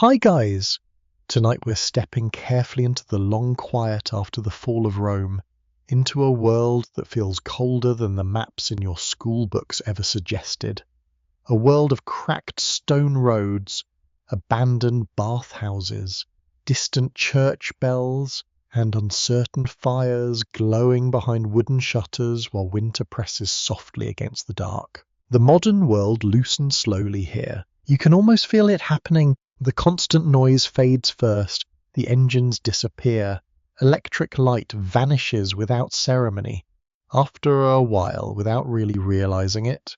Hi guys! Tonight we're stepping carefully into the long quiet after the fall of Rome, into a world that feels colder than the maps in your school books ever suggested. A world of cracked stone roads, abandoned bathhouses, distant church bells, and uncertain fires glowing behind wooden shutters while winter presses softly against the dark. The modern world loosens slowly here. You can almost feel it happening. The constant noise fades first, the engines disappear, electric light vanishes without ceremony. After a while, without really realizing it,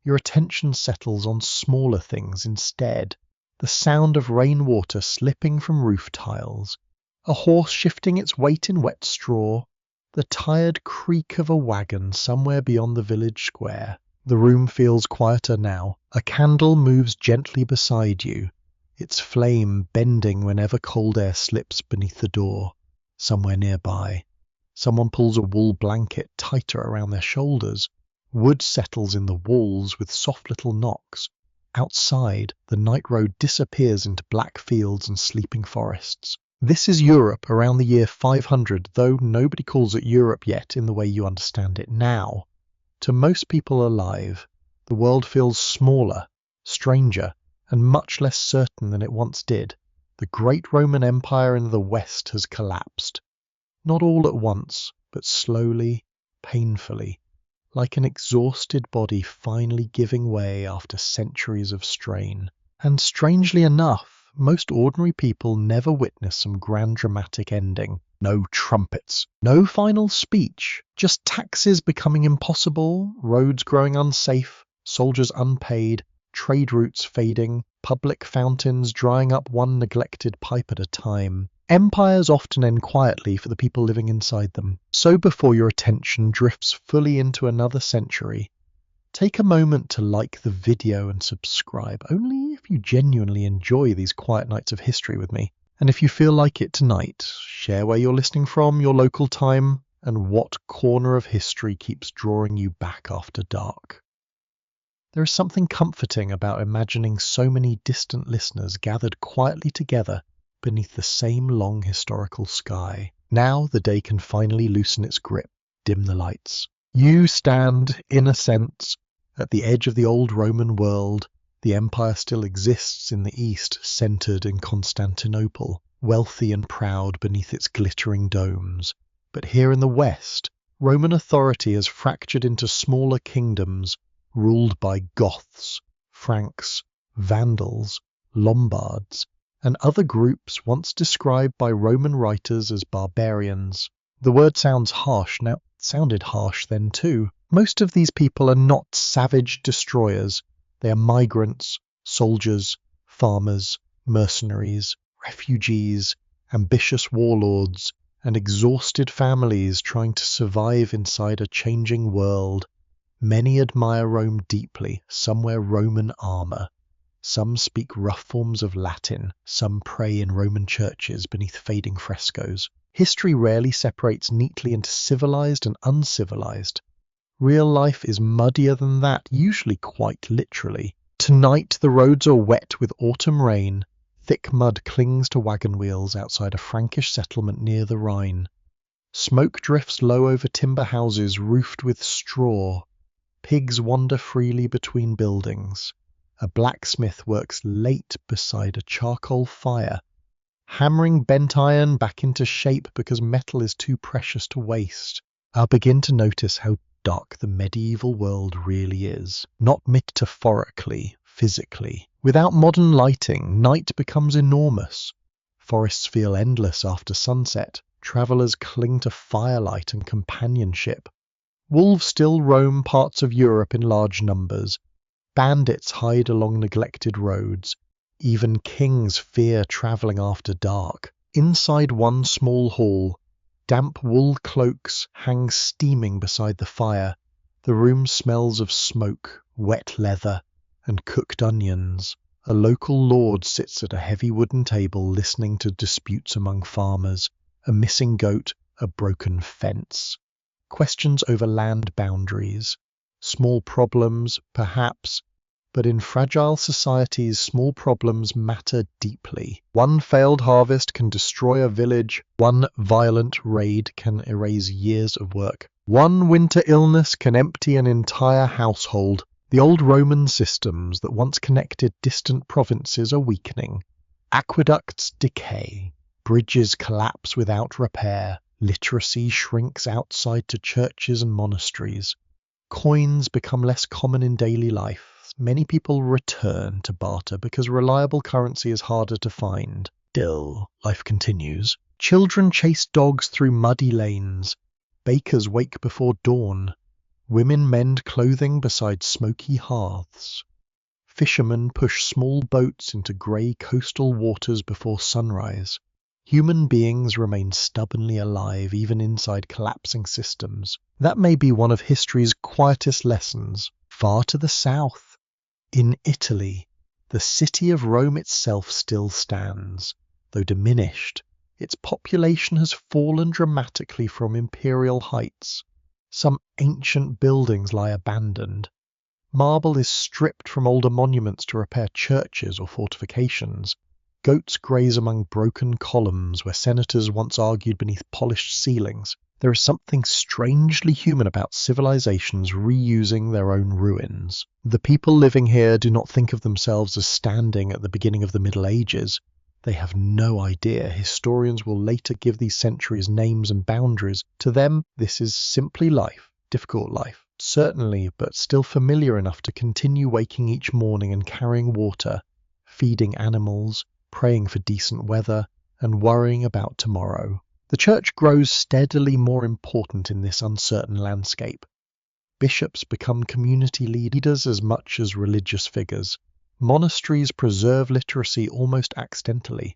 your attention settles on smaller things instead. The sound of rainwater slipping from roof tiles, a horse shifting its weight in wet straw, the tired creak of a wagon somewhere beyond the village square. The room feels quieter now. A candle moves gently beside you, its flame bending whenever cold air slips beneath the door. Somewhere nearby, someone pulls a wool blanket tighter around their shoulders. Wood settles in the walls with soft little knocks. Outside, the night road disappears into black fields and sleeping forests. This is Europe around the year 500, though nobody calls it Europe yet in the way you understand it now. To most people alive, the world feels smaller, stranger, and much less certain than it once did. The great Roman Empire in the West has collapsed. Not all at once, but slowly, painfully, like an exhausted body finally giving way after centuries of strain. And strangely enough, most ordinary people never witness some grand dramatic ending. No trumpets, no final speech, just taxes becoming impossible, roads growing unsafe, soldiers unpaid, trade routes fading, public fountains drying up one neglected pipe at a time. Empires often end quietly for the people living inside them. So before your attention drifts fully into another century, take a moment to like the video and subscribe, only if you genuinely enjoy these quiet nights of history with me. And if you feel like it tonight, share where you're listening from, your local time, and what corner of history keeps drawing you back after dark. There is something comforting about imagining so many distant listeners gathered quietly together beneath the same long historical sky. Now the day can finally loosen its grip, dim the lights. You stand, in a sense, at the edge of the old Roman world. The empire still exists in the east, centered in Constantinople, wealthy and proud beneath its glittering domes. But here in the west, Roman authority has fractured into smaller kingdoms, ruled by Goths, Franks, Vandals, Lombards, and other groups once described by Roman writers as barbarians. The word sounds harsh now. It sounded harsh then too. Most of these people are not savage destroyers. They are migrants, soldiers, farmers, mercenaries, refugees, ambitious warlords, and exhausted families trying to survive inside a changing world. Many admire Rome deeply, some wear Roman armor. Some speak rough forms of Latin, some pray in Roman churches beneath fading frescoes. History rarely separates neatly into civilized and uncivilized. Real life is muddier than that, usually quite literally. Tonight the roads are wet with autumn rain. Thick mud clings to wagon wheels outside a Frankish settlement near the Rhine. Smoke drifts low over timber houses roofed with straw. Pigs wander freely between buildings. A blacksmith works late beside a charcoal fire, hammering bent iron back into shape because metal is too precious to waste. I'll begin to notice how dark the medieval world really is. Not metaphorically, physically. Without modern lighting, night becomes enormous. Forests feel endless after sunset. Travelers cling to firelight and companionship. Wolves still roam parts of Europe in large numbers. Bandits hide along neglected roads. Even kings fear travelling after dark. Inside one small hall, damp wool cloaks hang steaming beside the fire. The room smells of smoke, wet leather, and cooked onions. A local lord sits at a heavy wooden table listening to disputes among farmers. A missing goat, a broken fence. Questions over land boundaries. Small problems, perhaps, But in fragile societies, small problems matter deeply. One failed harvest can destroy a village. One violent raid can erase years of work. One winter illness can empty an entire household. The old Roman systems that once connected distant provinces are weakening. Aqueducts decay. Bridges collapse without repair. Literacy shrinks outside to churches and monasteries. Coins become less common in daily life. Many people return to barter because reliable currency is harder to find. Still, life continues. Children chase dogs through muddy lanes. Bakers wake before dawn. Women mend clothing beside smoky hearths. Fishermen push small boats into grey coastal waters before sunrise. Human beings remain stubbornly alive even inside collapsing systems. That may be one of history's quietest lessons. Far to the south, in Italy, the city of Rome itself still stands. Though diminished, its population has fallen dramatically from imperial heights. Some ancient buildings lie abandoned. Marble is stripped from older monuments to repair churches or fortifications. Goats graze among broken columns where senators once argued beneath polished ceilings. There is something strangely human about civilizations reusing their own ruins. The people living here do not think of themselves as standing at the beginning of the Middle Ages. They have no idea historians will later give these centuries names and boundaries. To them, this is simply life, difficult life, certainly, but still familiar enough to continue waking each morning and carrying water, feeding animals, praying for decent weather, and worrying about tomorrow. The church grows steadily more important in this uncertain landscape. Bishops become community leaders as much as religious figures. Monasteries preserve literacy almost accidentally,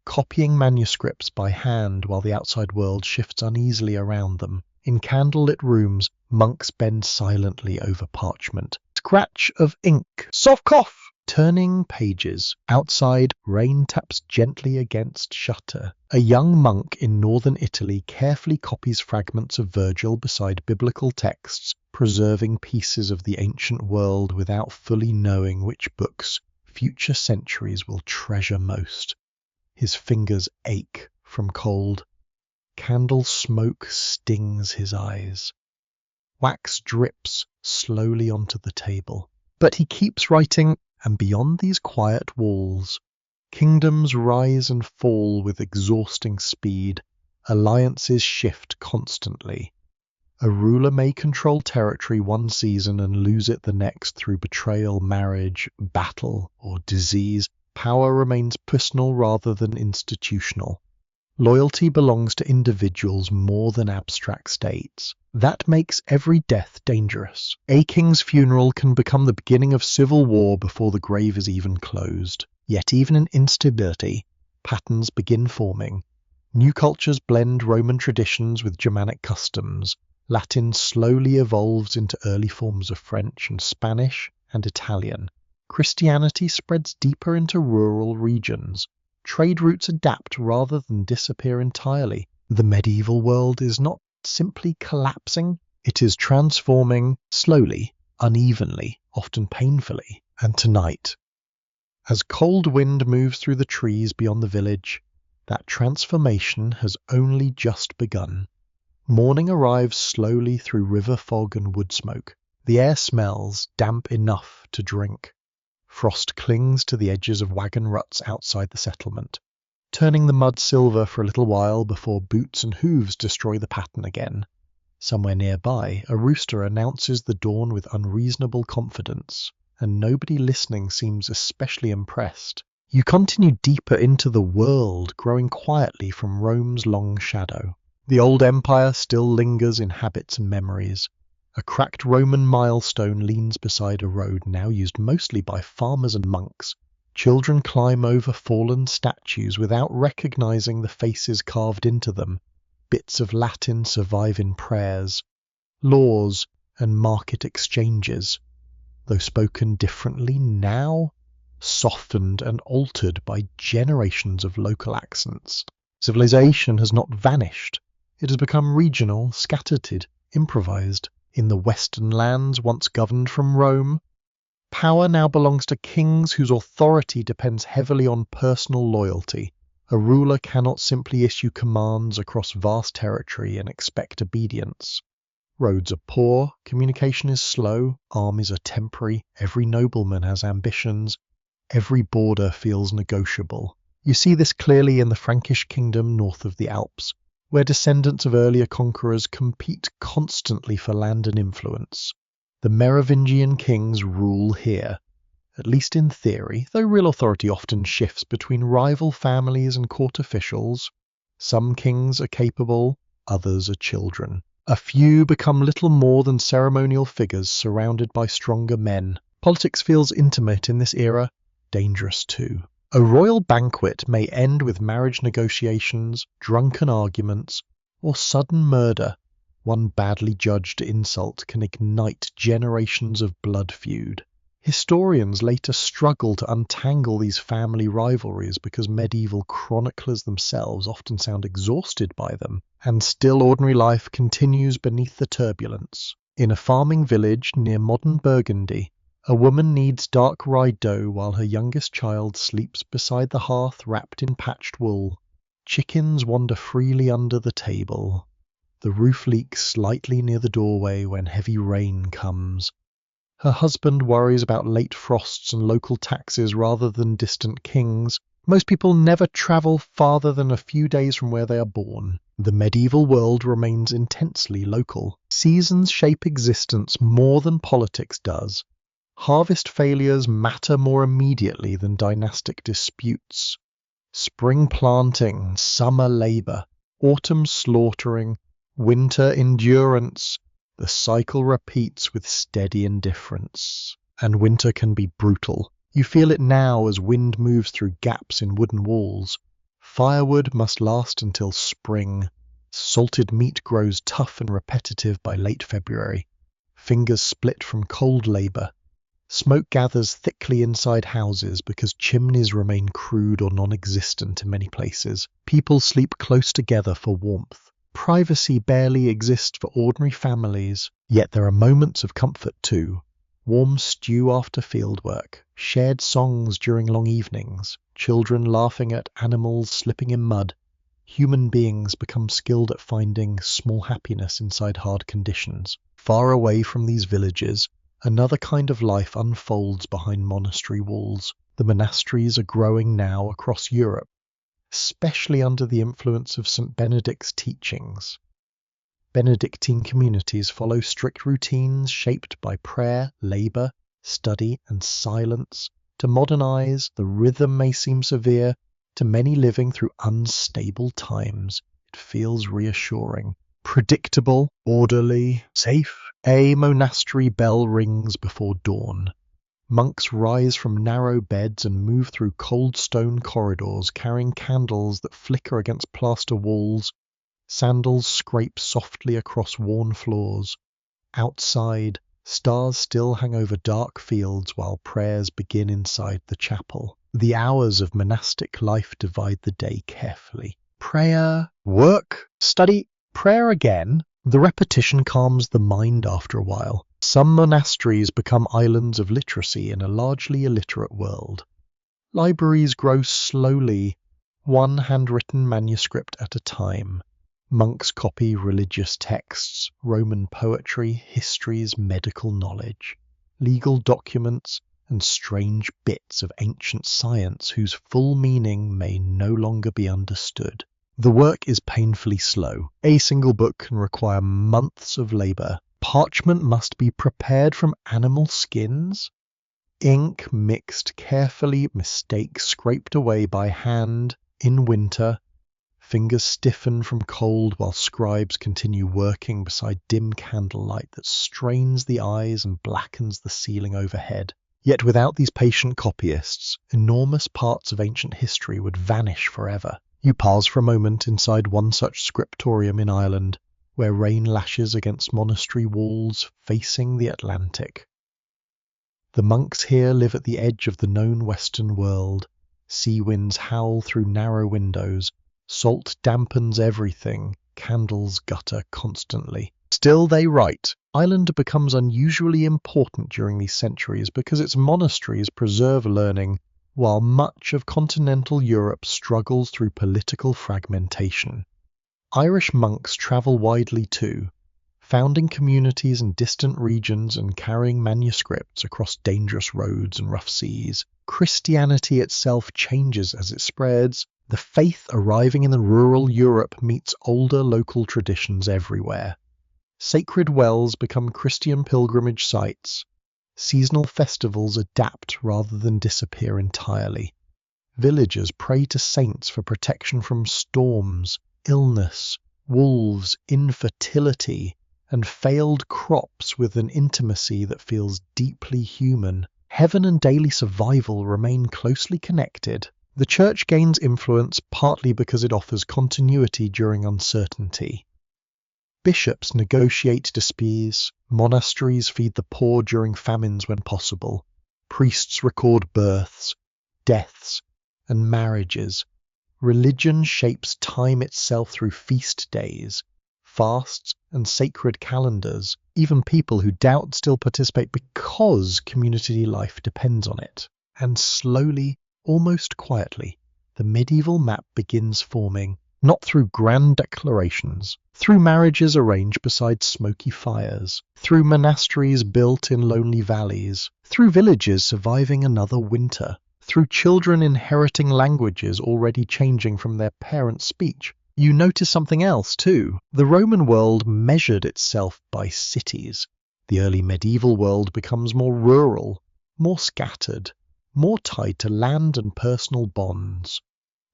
copying manuscripts by hand while the outside world shifts uneasily around them. In candlelit rooms, monks bend silently over parchment. Scratch of ink. Soft cough! Turning pages. Outside, rain taps gently against shutter. A young monk in northern Italy carefully copies fragments of Virgil beside biblical texts, preserving pieces of the ancient world without fully knowing which books future centuries will treasure most. His fingers ache from cold. Candle smoke stings his eyes. Wax drips slowly onto the table. But he keeps writing, and beyond these quiet walls, kingdoms rise and fall with exhausting speed. Alliances shift constantly. A ruler may control territory one season and lose it the next through betrayal, marriage, battle, or disease. Power remains personal rather than institutional. Loyalty belongs to individuals more than abstract states. That makes every death dangerous. A king's funeral can become the beginning of civil war before the grave is even closed. Yet even in instability, patterns begin forming. New cultures blend Roman traditions with Germanic customs. Latin slowly evolves into early forms of French and Spanish and Italian. Christianity spreads deeper into rural regions. Trade routes adapt rather than disappear entirely. The medieval world is not simply collapsing, it is transforming slowly, unevenly, often painfully. And tonight, as cold wind moves through the trees beyond the village, that transformation has only just begun. Morning arrives slowly through river fog and wood smoke. The air smells damp enough to drink. Frost clings to the edges of wagon ruts outside the settlement, turning the mud silver for a little while before boots and hooves destroy the pattern again. Somewhere nearby, a rooster announces the dawn with unreasonable confidence, and nobody listening seems especially impressed. You continue deeper into the world, growing quietly from Rome's long shadow. The old empire still lingers in habits and memories. A cracked Roman milestone leans beside a road now used mostly by farmers and monks. Children climb over fallen statues without recognizing the faces carved into them. Bits of Latin survive in prayers, laws, and market exchanges, though spoken differently now, softened and altered by generations of local accents. Civilization has not vanished. It has become regional, scattered, improvised. In the western lands once governed from Rome, Power now belongs to kings whose authority depends heavily on personal loyalty. A ruler cannot simply issue commands across vast territory and expect obedience. Roads are poor, communication is slow, armies are temporary, every nobleman has ambitions, every border feels negotiable. You see this clearly in the Frankish kingdom north of the Alps, where descendants of earlier conquerors compete constantly for land and influence. The Merovingian kings rule here, at least in theory, though real authority often shifts between rival families and court officials. Some kings are capable, others are children. A few become little more than ceremonial figures surrounded by stronger men. Politics feels intimate in this era, dangerous too. A royal banquet may end with marriage negotiations, drunken arguments, or sudden murder. One badly judged insult can ignite generations of blood feud. Historians later struggle to untangle these family rivalries because medieval chroniclers themselves often sound exhausted by them, and still ordinary life continues beneath the turbulence. In a farming village near modern Burgundy, a woman kneads dark rye dough while her youngest child sleeps beside the hearth wrapped in patched wool. Chickens wander freely under the table. The roof leaks slightly near the doorway when heavy rain comes. Her husband worries about late frosts and local taxes rather than distant kings. Most people never travel farther than a few days from where they are born. The medieval world remains intensely local. Seasons shape existence more than politics does. Harvest failures matter more immediately than dynastic disputes. Spring planting, summer labor, autumn slaughtering, winter endurance. The cycle repeats with steady indifference. And winter can be brutal. You feel it now as wind moves through gaps in wooden walls. Firewood must last until spring. Salted meat grows tough and repetitive by late February. Fingers split from cold labor. Smoke gathers thickly inside houses because chimneys remain crude or non-existent in many places. People sleep close together for warmth. Privacy barely exists for ordinary families, yet there are moments of comfort too. Warm stew after fieldwork, shared songs during long evenings, children laughing at animals slipping in mud. Human beings become skilled at finding small happiness inside hard conditions. Far away from these villages, another kind of life unfolds behind monastery walls. The monasteries are growing now across Europe, especially under the influence of St. Benedict's teachings. Benedictine communities follow strict routines shaped by prayer, labor, study, and silence. To modern eyes, the rhythm may seem severe. To many living through unstable times, it feels reassuring. Predictable, orderly, safe. A monastery bell rings before dawn. Monks rise from narrow beds and move through cold stone corridors, carrying candles that flicker against plaster walls. Sandals scrape softly across worn floors. Outside, stars still hang over dark fields while prayers begin inside the chapel. The hours of monastic life divide the day carefully. Prayer, work, study, prayer again. The repetition calms the mind after a while. Some monasteries become islands of literacy in a largely illiterate world. Libraries grow slowly, one handwritten manuscript at a time. Monks copy religious texts, Roman poetry, histories, medical knowledge, legal documents, and strange bits of ancient science whose full meaning may no longer be understood. The work is painfully slow. A single book can require months of labor. Parchment must be prepared from animal skins. Ink mixed carefully, mistakes scraped away by hand. In winter, fingers stiffen from cold while scribes continue working beside dim candlelight that strains the eyes and blackens the ceiling overhead. Yet without these patient copyists, enormous parts of ancient history would vanish forever. You pause for a moment inside one such scriptorium in Ireland, where rain lashes against monastery walls facing the Atlantic. The monks here live at the edge of the known Western world. Sea winds howl through narrow windows. Salt dampens everything. Candles gutter constantly. Still, they write, Ireland becomes unusually important during these centuries because its monasteries preserve learning, while much of continental Europe struggles through political fragmentation. Irish monks travel widely too, founding communities in distant regions and carrying manuscripts across dangerous roads and rough seas. Christianity itself changes as it spreads. The faith arriving in the rural Europe meets older local traditions everywhere. Sacred wells become Christian pilgrimage sites. Seasonal festivals adapt rather than disappear entirely. Villagers pray to saints for protection from storms, illness, wolves, infertility, and failed crops with an intimacy that feels deeply human. Heaven and daily survival remain closely connected. The church gains influence partly because it offers continuity during uncertainty. Bishops negotiate disputes, monasteries feed the poor during famines when possible, priests record births, deaths, and marriages. Religion shapes time itself through feast days, fasts, and sacred calendars. Even people who doubt still participate because community life depends on it. And slowly, almost quietly, the medieval map begins forming, not through grand declarations, through marriages arranged beside smoky fires, through monasteries built in lonely valleys, through villages surviving another winter, through children inheriting languages already changing from their parents' speech. You notice something else too. The Roman world measured itself by cities. The early medieval world becomes more rural, more scattered, more tied to land and personal bonds.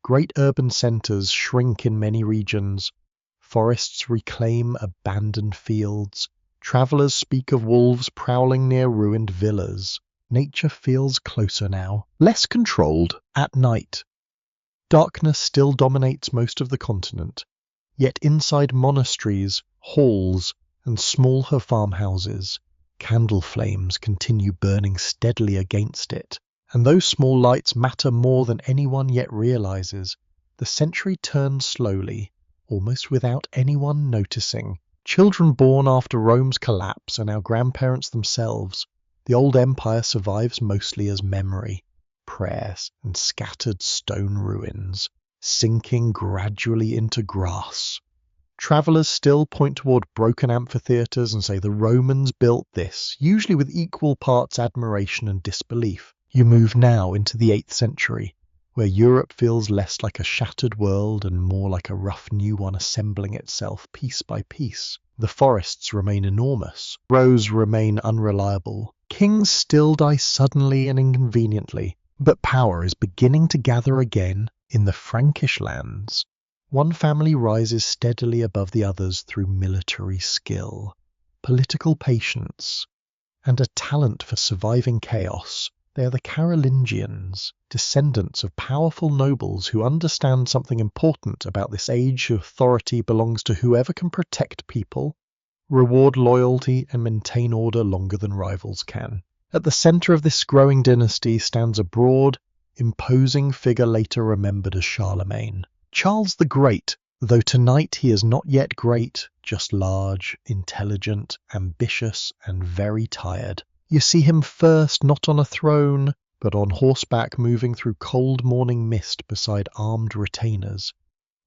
Great urban centres shrink in many regions. Forests reclaim abandoned fields. Travellers speak of wolves prowling near ruined villas. Nature feels closer now, less controlled at night. Darkness still dominates most of the continent, yet inside monasteries, halls, and small farmhouses, candle flames continue burning steadily against it. And those small lights matter more than anyone yet realizes. The century turns slowly, almost without anyone noticing. Children born after Rome's collapse are now grandparents themselves. The old empire survives mostly as memory, prayers, and scattered stone ruins, sinking gradually into grass. Travellers still point toward broken amphitheatres and say the Romans built this, usually with equal parts admiration and disbelief. You move now into the 8th century, where Europe feels less like a shattered world and more like a rough new one assembling itself piece by piece. The forests remain enormous, roads remain unreliable, kings still die suddenly and inconveniently, but power is beginning to gather again in the Frankish lands. One family rises steadily above the others through military skill, political patience, and a talent for surviving chaos. They are the Carolingians, descendants of powerful nobles who understand something important about this age. Authority belongs to whoever can protect people, reward loyalty, and maintain order longer than rivals can. At the centre of this growing dynasty stands a broad, imposing figure later remembered as Charlemagne. Charles the Great, though tonight he is not yet great, just large, intelligent, ambitious, and very tired. You see him first not on a throne, but on horseback moving through cold morning mist beside armed retainers.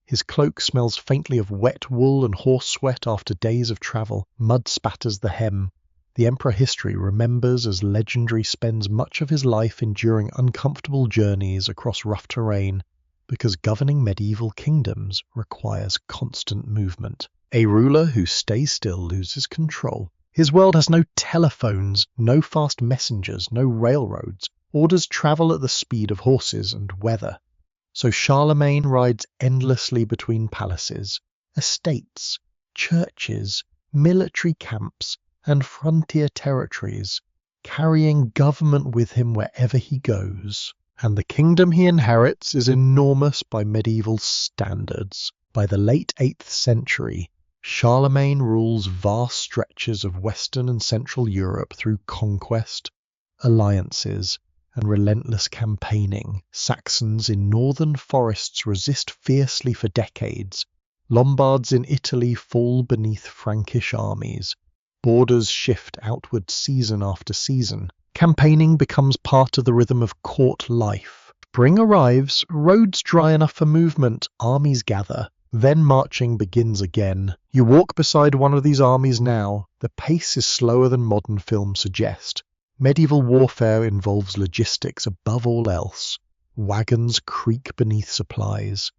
His cloak smells faintly of wet wool and horse sweat after days of travel. Mud spatters the hem. The emperor history remembers as legendary spends much of his life enduring uncomfortable journeys across rough terrain, because governing medieval kingdoms requires constant movement. A ruler who stays still loses control. His world has no telephones, no fast messengers, no railroads. Orders travel at the speed of horses and weather. So Charlemagne rides endlessly between palaces, estates, churches, military camps, and frontier territories, carrying government with him wherever he goes. And the kingdom he inherits is enormous by medieval standards. By the late 8th century, Charlemagne rules vast stretches of Western and Central Europe through conquest, alliances, and relentless campaigning. Saxons in northern forests resist fiercely for decades, Lombards in Italy fall beneath Frankish armies. Borders shift outward season after season. Campaigning becomes part of the rhythm of court life. Spring arrives, roads dry enough for movement, armies gather. Then marching begins again. You walk beside one of these armies now. The pace is slower than modern films suggest. Medieval warfare involves logistics above all else. Wagons creak beneath supplies.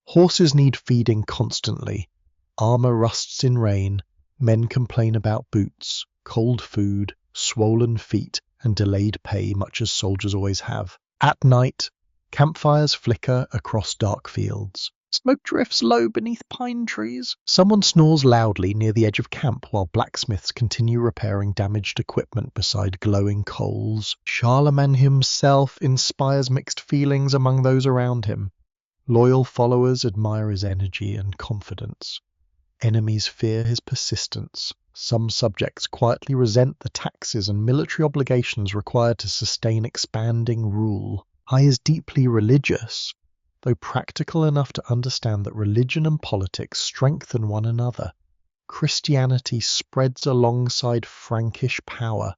Horses need feeding constantly. Armor rusts in rain. Men complain about boots, cold food, swollen feet, and delayed pay, much as soldiers always have. At night, campfires flicker across dark fields. Smoke drifts low beneath pine trees. Someone snores loudly near the edge of camp while blacksmiths continue repairing damaged equipment beside glowing coals. Charlemagne himself inspires mixed feelings among those around him. Loyal followers admire his energy and confidence. Enemies fear his persistence. Some subjects quietly resent the taxes and military obligations required to sustain expanding rule. I is deeply religious, though practical enough to understand that religion and politics strengthen one another. Christianity spreads alongside Frankish power,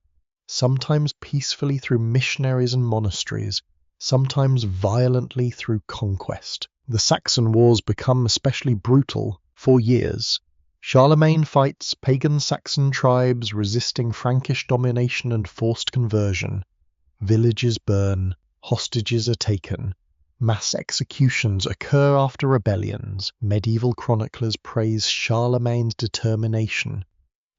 sometimes peacefully through missionaries and monasteries, sometimes violently through conquest. The Saxon wars become especially brutal. For years, Charlemagne fights pagan Saxon tribes resisting Frankish domination and forced conversion. Villages burn, hostages are taken, mass executions occur after rebellions. Medieval chroniclers praise Charlemagne's determination,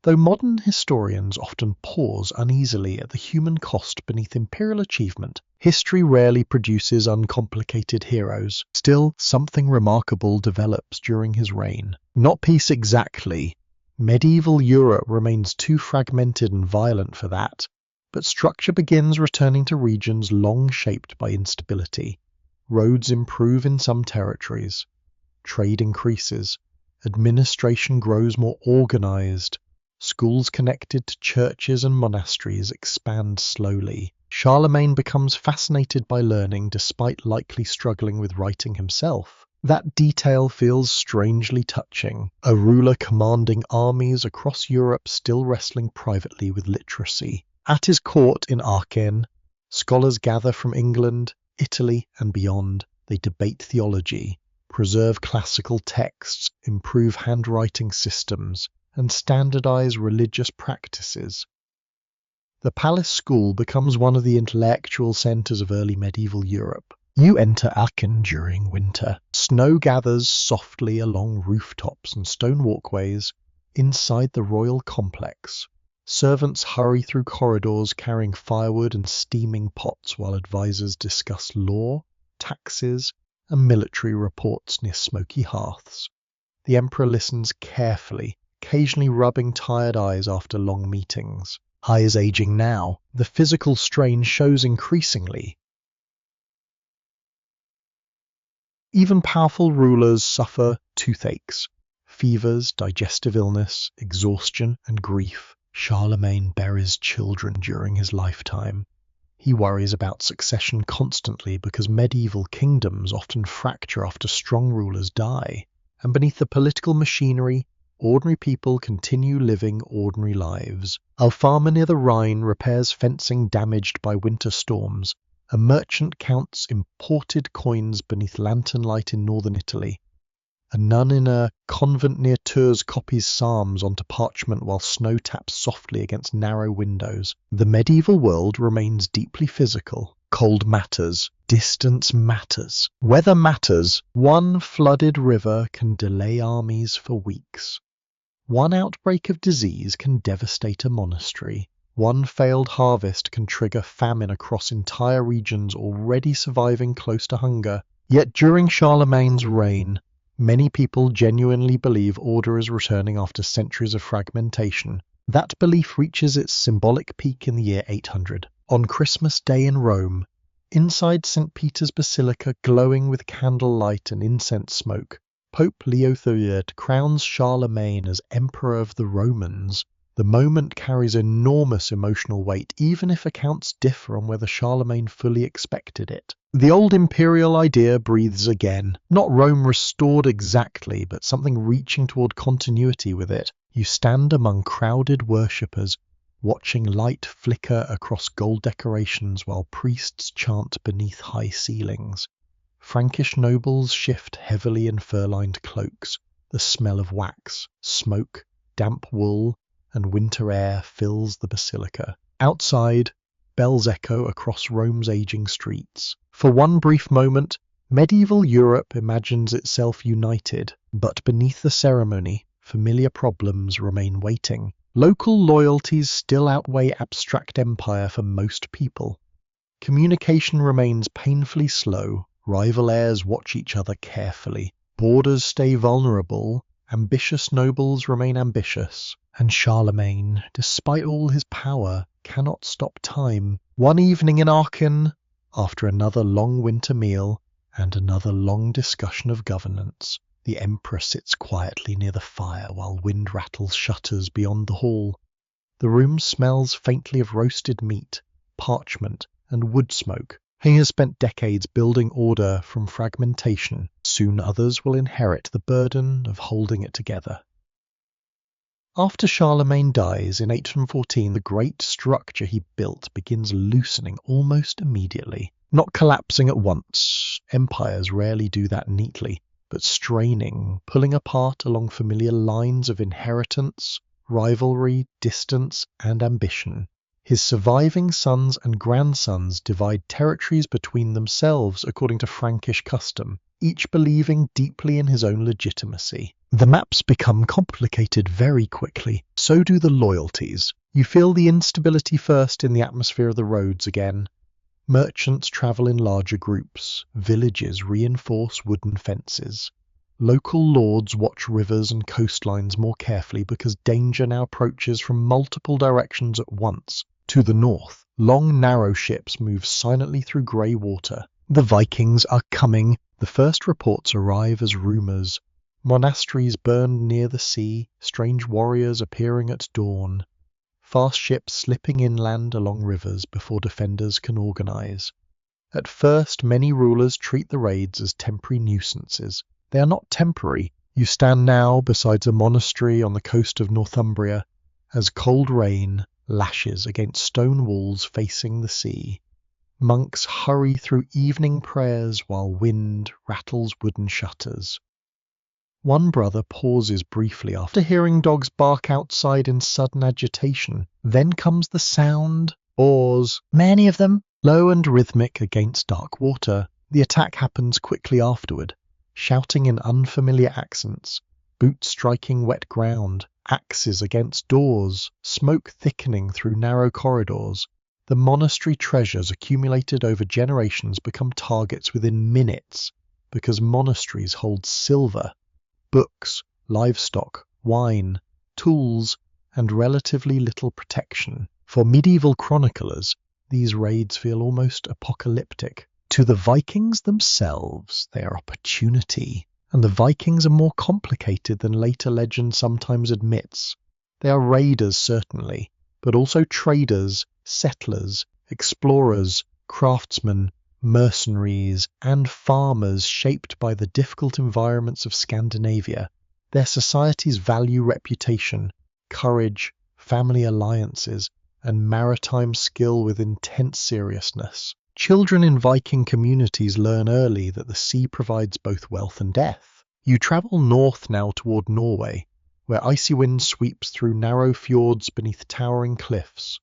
though modern historians often pause uneasily at the human cost beneath imperial achievement. History rarely produces uncomplicated heroes. Still, something remarkable develops during his reign. Not peace exactly. Medieval Europe remains too fragmented and violent for that, but structure begins returning to regions long shaped by instability. Roads improve in some territories. Trade increases. Administration grows more organized. Schools connected to churches and monasteries expand slowly. Charlemagne becomes fascinated by learning despite likely struggling with writing himself. That detail feels strangely touching. A ruler commanding armies across Europe still wrestling privately with literacy. At his court in Aachen, scholars gather from England, Italy, and beyond. They debate theology, preserve classical texts, improve handwriting systems, and standardize religious practices. The palace school becomes one of the intellectual centers of early medieval Europe. You enter Aachen during winter. Snow gathers softly along rooftops and stone walkways inside the royal complex. Servants hurry through corridors carrying firewood and steaming pots while advisors discuss law, taxes, and military reports near smoky hearths. The emperor listens carefully, occasionally rubbing tired eyes after long meetings. I is aging now. The physical strain shows increasingly. Even powerful rulers suffer toothaches, fevers, digestive illness, exhaustion, and grief. Charlemagne buries children during his lifetime. He worries about succession constantly because medieval kingdoms often fracture after strong rulers die. And beneath the political machinery, ordinary people continue living ordinary lives. A farmer near the Rhine repairs fencing damaged by winter storms. A merchant counts imported coins beneath lantern light in northern Italy. A nun in a convent near Tours copies psalms onto parchment while snow taps softly against narrow windows. The medieval world remains deeply physical. Cold matters. Distance matters. Weather matters. One flooded river can delay armies for weeks. One outbreak of disease can devastate a monastery. One failed harvest can trigger famine across entire regions already surviving close to hunger. Yet during Charlemagne's reign, many people genuinely believe order is returning after centuries of fragmentation. That belief reaches its symbolic peak in the year 800. On Christmas Day in Rome, inside St. Peter's Basilica glowing with candlelight and incense smoke, Pope Leo III crowns Charlemagne as Emperor of the Romans. The moment carries enormous emotional weight, even if accounts differ on whether Charlemagne fully expected it. The old imperial idea breathes again, not Rome restored exactly, but something reaching toward continuity with it. You stand among crowded worshippers, watching light flicker across gold decorations while priests chant beneath high ceilings. Frankish nobles shift heavily in fur-lined cloaks. The smell of wax, smoke, damp wool, and winter air fills the basilica. Outside, bells echo across Rome's aging streets. For one brief moment, medieval Europe imagines itself united, but beneath the ceremony, familiar problems remain waiting. Local loyalties still outweigh abstract empire for most people. Communication remains painfully slow. Rival heirs watch each other carefully. Borders stay vulnerable. Ambitious nobles remain ambitious. And Charlemagne, despite all his power, cannot stop time. One evening in Aachen, after another long winter meal and another long discussion of governance, the emperor sits quietly near the fire while wind rattles shutters beyond the hall. The room smells faintly of roasted meat, parchment, and wood smoke. He has spent decades building order from fragmentation. Soon others will inherit the burden of holding it together. After Charlemagne dies in 814, the great structure he built begins loosening almost immediately. Not collapsing at once, empires rarely do that neatly, but straining, pulling apart along familiar lines of inheritance, rivalry, distance, and ambition. His surviving sons and grandsons divide territories between themselves according to Frankish custom, each believing deeply in his own legitimacy. The maps become complicated very quickly, so do the loyalties. You feel the instability first in the atmosphere of the roads again. Merchants travel in larger groups, villages reinforce wooden fences. Local lords watch rivers and coastlines more carefully because danger now approaches from multiple directions at once. To the north, long narrow ships move silently through grey water. The Vikings are coming. The first reports arrive as rumours. Monasteries burned near the sea, strange warriors appearing at dawn. Fast ships slipping inland along rivers before defenders can organise. At first, many rulers treat the raids as temporary nuisances. They are not temporary. You stand now beside a monastery on the coast of Northumbria as cold rain lashes against stone walls facing the sea. Monks hurry through evening prayers while wind rattles wooden shutters. One brother pauses briefly after hearing dogs bark outside in sudden agitation. Then comes the sound, oars, many of them, low and rhythmic against dark water. The attack happens quickly afterward, shouting in unfamiliar accents, boots striking wet ground, axes against doors, smoke thickening through narrow corridors. The monastery treasures accumulated over generations become targets within minutes because monasteries hold silver, books, livestock, wine, tools, and relatively little protection. For medieval chroniclers, these raids feel almost apocalyptic. To the Vikings themselves, they are opportunity, and the Vikings are more complicated than later legend sometimes admits. They are raiders, certainly, but also traders, settlers, explorers, craftsmen, mercenaries, and farmers shaped by the difficult environments of Scandinavia. Their societies value reputation, courage, family alliances, and maritime skill with intense seriousness. Children in Viking communities learn early that the sea provides both wealth and death. You travel north now toward Norway, where icy wind sweeps through narrow fjords beneath towering cliffs.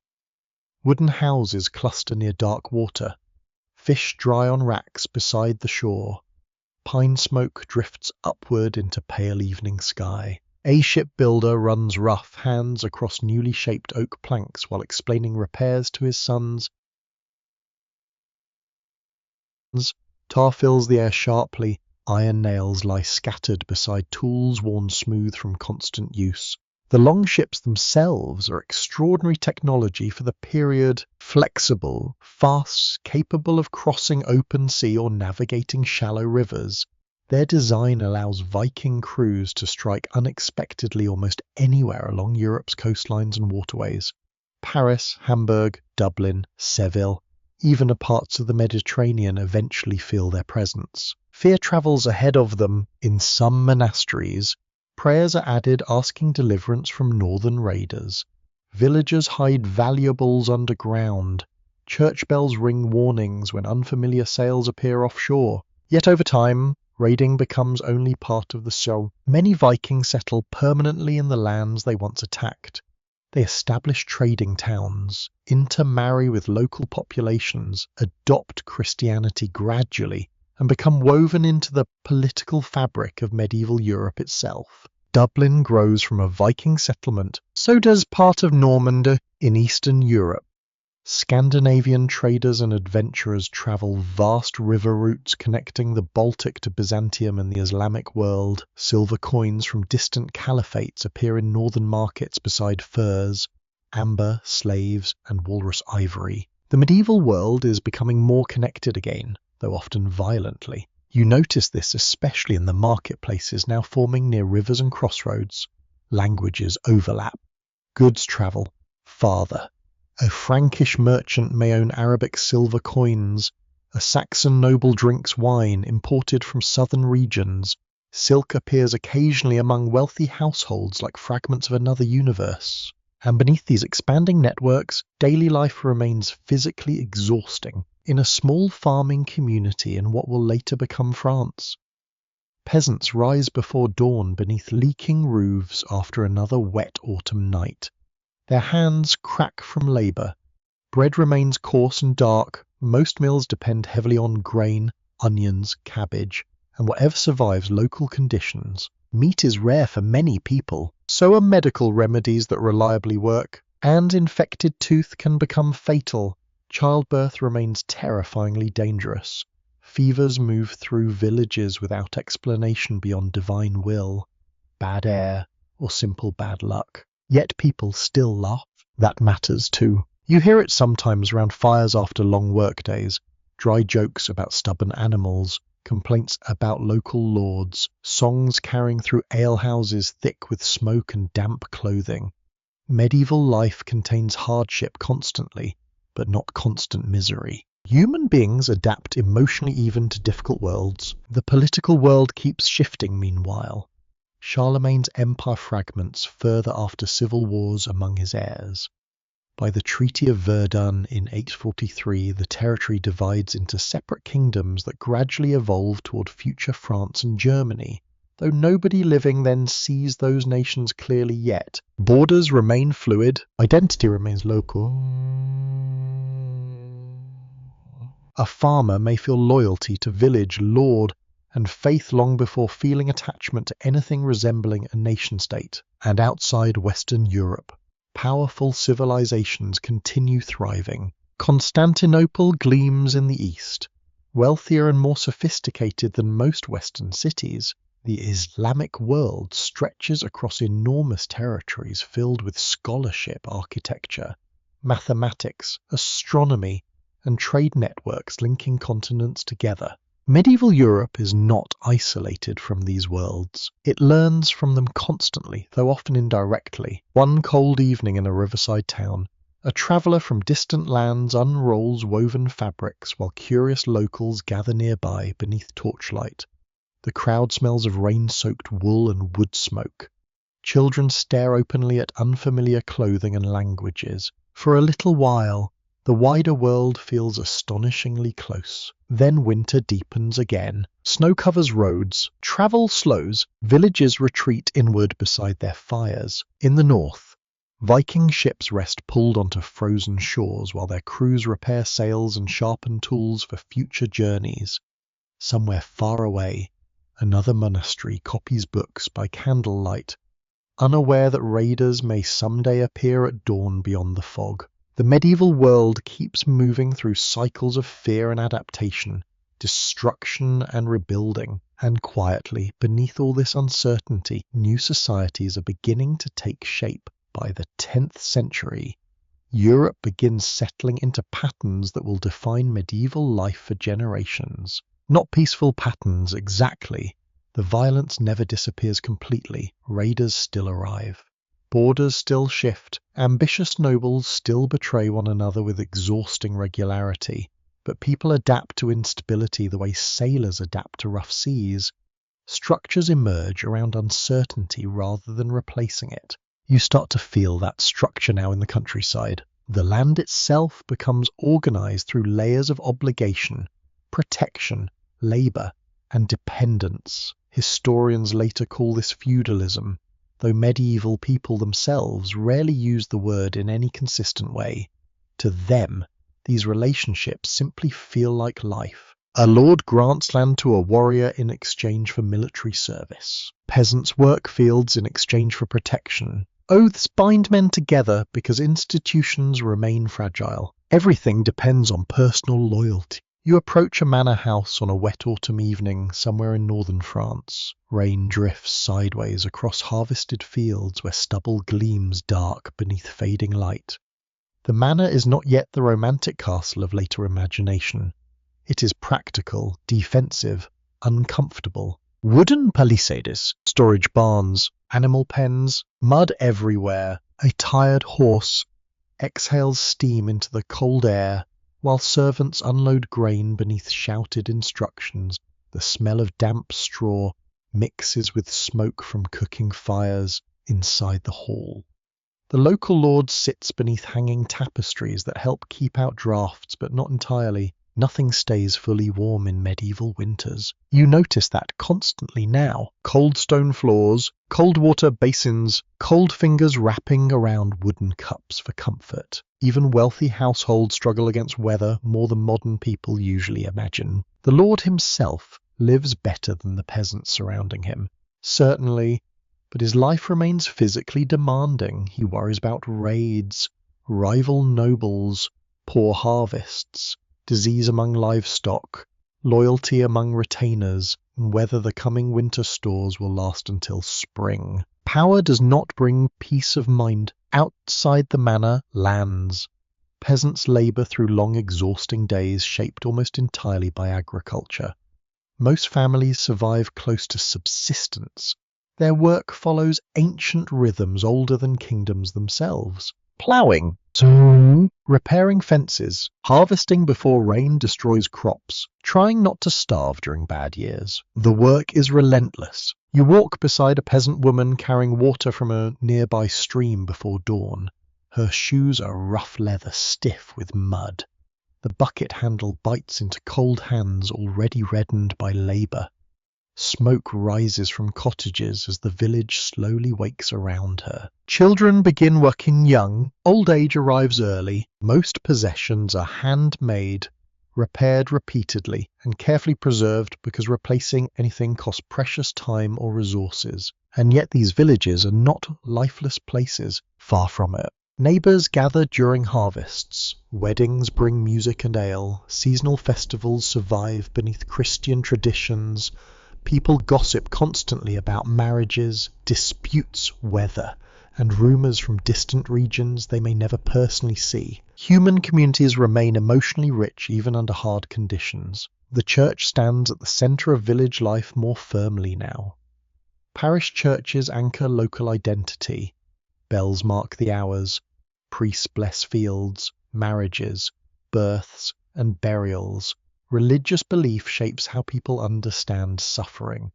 Wooden houses cluster near dark water. Fish dry on racks beside the shore. Pine smoke drifts upward into pale evening sky. A shipbuilder runs rough hands across newly shaped oak planks while explaining repairs to his sons. Tar fills the air sharply. Iron nails lie scattered beside tools worn smooth from constant use. The longships themselves are extraordinary technology for the period, flexible, fast, capable of crossing open sea or navigating shallow rivers. Their design allows Viking crews to strike unexpectedly almost anywhere along Europe's coastlines and waterways. Paris, Hamburg, Dublin, Seville. Even parts of the Mediterranean eventually feel their presence. Fear travels ahead of them. In some monasteries, prayers are added asking deliverance from northern raiders. Villagers hide valuables underground. Church bells ring warnings when unfamiliar sails appear offshore. Yet over time, raiding becomes only part of the show. Many Vikings settle permanently in the lands they once attacked. They establish trading towns, intermarry with local populations, adopt Christianity gradually, and become woven into the political fabric of medieval Europe itself. Dublin grows from a Viking settlement, so does part of Normandy in Eastern Europe. Scandinavian traders and adventurers travel vast river routes connecting the Baltic to Byzantium and the Islamic world. Silver coins from distant caliphates appear in northern markets beside furs, amber, slaves, and walrus ivory. The medieval world is becoming more connected again, though often violently. You notice this especially in the marketplaces now forming near rivers and crossroads. Languages overlap. Goods travel farther. A Frankish merchant may own Arabic silver coins. A Saxon noble drinks wine imported from southern regions. Silk appears occasionally among wealthy households like fragments of another universe. And beneath these expanding networks, daily life remains physically exhausting in a small farming community in what will later become France. Peasants rise before dawn beneath leaking roofs after another wet autumn night. Their hands crack from labour. Bread remains coarse and dark. Most meals depend heavily on grain, onions, cabbage, and whatever survives local conditions. Meat is rare for many people. So are medical remedies that reliably work. And infected tooth can become fatal. Childbirth remains terrifyingly dangerous. Fevers move through villages without explanation beyond divine will, bad air, or simple bad luck. Yet people still laugh. That matters too. You hear it sometimes around fires after long workdays, dry jokes about stubborn animals, complaints about local lords, songs carrying through alehouses thick with smoke and damp clothing. Medieval life contains hardship constantly, but not constant misery. Human beings adapt emotionally even to difficult worlds. The political world keeps shifting meanwhile. Charlemagne's empire fragments further after civil wars among his heirs. By the Treaty of Verdun in 843, the territory divides into separate kingdoms that gradually evolve toward future France and Germany, though nobody living then sees those nations clearly yet. Borders remain fluid, identity remains local. A farmer may feel loyalty to village, lord, and faith long before feeling attachment to anything resembling a nation-state. And outside Western Europe, powerful civilizations continue thriving. Constantinople gleams in the east. Wealthier and more sophisticated than most Western cities, the Islamic world stretches across enormous territories filled with scholarship, architecture, mathematics, astronomy, and trade networks linking continents together. Medieval Europe is not isolated from these worlds. It learns from them constantly, though often indirectly. One cold evening in a riverside town, a traveller from distant lands unrolls woven fabrics while curious locals gather nearby beneath torchlight. The crowd smells of rain-soaked wool and wood smoke. Children stare openly at unfamiliar clothing and languages. For a little while, the wider world feels astonishingly close. Then winter deepens again. Snow covers roads. Travel slows. Villages retreat inward beside their fires. In the north, Viking ships rest pulled onto frozen shores while their crews repair sails and sharpen tools for future journeys. Somewhere far away, another monastery copies books by candlelight, unaware that raiders may someday appear at dawn beyond the fog. The medieval world keeps moving through cycles of fear and adaptation, destruction and rebuilding, and quietly, beneath all this uncertainty, new societies are beginning to take shape. By the 10th century, Europe begins settling into patterns that will define medieval life for generations. Not peaceful patterns exactly. The violence never disappears completely. Raiders still arrive. Borders still shift, ambitious nobles still betray one another with exhausting regularity, but people adapt to instability the way sailors adapt to rough seas. Structures emerge around uncertainty rather than replacing it. You start to feel that structure now in the countryside. The land itself becomes organized through layers of obligation, protection, labor, and dependence. Historians later call this feudalism, though medieval people themselves rarely use the word in any consistent way. To them, these relationships simply feel like life. A lord grants land to a warrior in exchange for military service. Peasants work fields in exchange for protection. Oaths bind men together because institutions remain fragile. Everything depends on personal loyalty. You approach a manor house on a wet autumn evening somewhere in northern France. Rain drifts sideways across harvested fields where stubble gleams dark beneath fading light. The manor is not yet the romantic castle of later imagination. It is practical, defensive, uncomfortable. Wooden palisades, storage barns, animal pens, mud everywhere. A tired horse exhales steam into the cold air, while servants unload grain beneath shouted instructions. The smell of damp straw mixes with smoke from cooking fires inside the hall. The local lord sits beneath hanging tapestries that help keep out drafts, but not entirely. Nothing stays fully warm in medieval winters. You notice that constantly now. Cold stone floors, cold water basins, cold fingers wrapping around wooden cups for comfort. Even wealthy households struggle against weather more than modern people usually imagine. The lord himself lives better than the peasants surrounding him. Certainly, but his life remains physically demanding. He worries about raids, rival nobles, poor harvests, disease among livestock, loyalty among retainers, and whether the coming winter stores will last until spring. Power does not bring peace of mind. Outside the manor, lands. Peasants labour through long, exhausting days shaped almost entirely by agriculture. Most families survive close to subsistence. Their work follows ancient rhythms older than kingdoms themselves. Ploughing, repairing fences, harvesting before rain destroys crops, trying not to starve during bad years. The work is relentless. You walk beside a peasant woman carrying water from a nearby stream before dawn. Her shoes are rough leather, stiff with mud. The bucket handle bites into cold hands already reddened by labour. Smoke rises from cottages as the village slowly wakes around her. Children begin working young, old age arrives early. Most possessions are handmade, repaired repeatedly, and carefully preserved because replacing anything costs precious time or resources. And yet these villages are not lifeless places, far from it. Neighbours gather during harvests. Weddings bring music and ale. Seasonal festivals survive beneath Christian traditions. People gossip constantly about marriages, disputes, weather, and rumours from distant regions they may never personally see. Human communities remain emotionally rich even under hard conditions. The church stands at the centre of village life more firmly now. Parish churches anchor local identity. Bells mark the hours. Priests bless fields, marriages, births, and burials. Religious belief shapes how people understand suffering,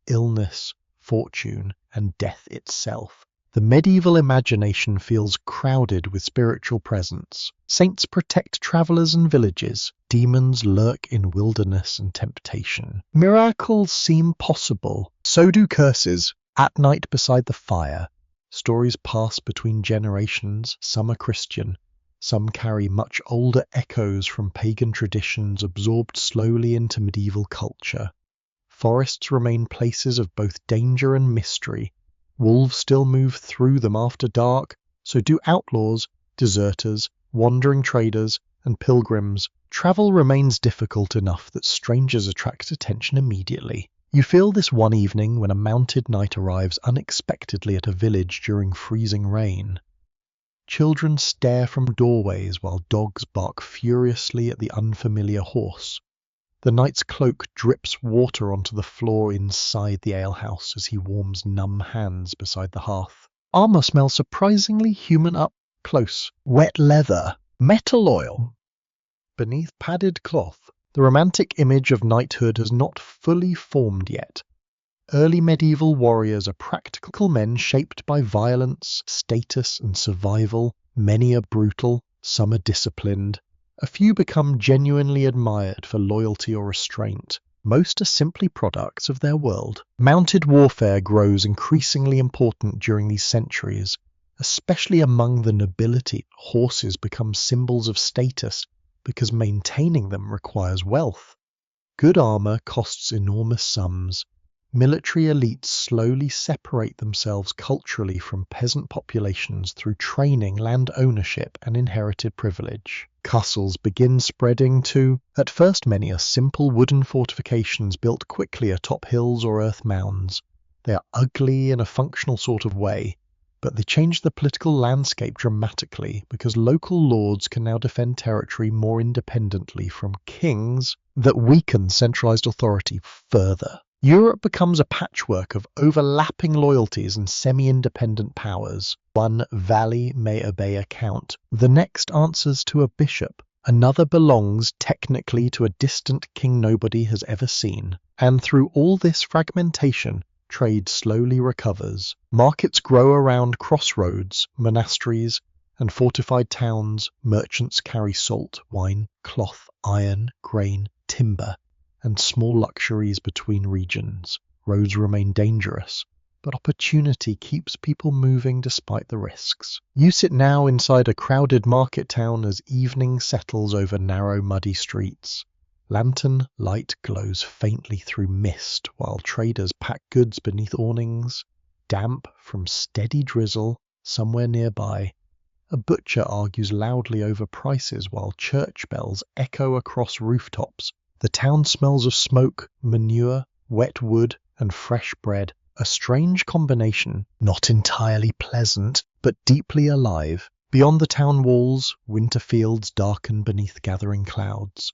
illness, fortune, and death itself. The medieval imagination feels crowded with spiritual presence. Saints protect travellers and villages. Demons lurk in wilderness and temptation. Miracles seem possible. So do curses. At night beside the fire, stories pass between generations. Some are Christian. Some carry much older echoes from pagan traditions absorbed slowly into medieval culture. Forests remain places of both danger and mystery. Wolves still move through them after dark, so do outlaws, deserters, wandering traders, and pilgrims. Travel remains difficult enough that strangers attract attention immediately. You feel this one evening when a mounted knight arrives unexpectedly at a village during freezing rain. Children stare from doorways while dogs bark furiously at the unfamiliar horse. The knight's cloak drips water onto the floor inside the alehouse as he warms numb hands beside the hearth. Armor smells surprisingly human up close. Wet leather, metal oil. Beneath padded cloth, the romantic image of knighthood has not fully formed yet. Early medieval warriors are practical men shaped by violence, status, and survival. Many are brutal, some are disciplined. A few become genuinely admired for loyalty or restraint. Most are simply products of their world. Mounted warfare grows increasingly important during these centuries, especially among the nobility. Horses become symbols of status because maintaining them requires wealth. Good armor costs enormous sums. Military elites slowly separate themselves culturally from peasant populations through training, land ownership, and inherited privilege. Castles begin spreading too. At first many are simple wooden fortifications built quickly atop hills or earth mounds. They are ugly in a functional sort of way, but they change the political landscape dramatically because local lords can now defend territory more independently from kings that weaken centralized authority further. Europe becomes a patchwork of overlapping loyalties and semi-independent powers. One valley may obey a count, the next answers to a bishop, another belongs technically to a distant king nobody has ever seen. And through all this fragmentation, trade slowly recovers. Markets grow around crossroads, monasteries, and fortified towns. Merchants carry salt, wine, cloth, iron, grain, timber, and small luxuries between regions. Roads remain dangerous, but opportunity keeps people moving despite the risks. You sit now inside a crowded market town as evening settles over narrow, muddy streets. Lantern light glows faintly through mist while traders pack goods beneath awnings. Damp from steady drizzle somewhere nearby. A butcher argues loudly over prices while church bells echo across rooftops. The town smells of smoke, manure, wet wood, and fresh bread. A strange combination, not entirely pleasant, but deeply alive. Beyond the town walls, winter fields darken beneath gathering clouds.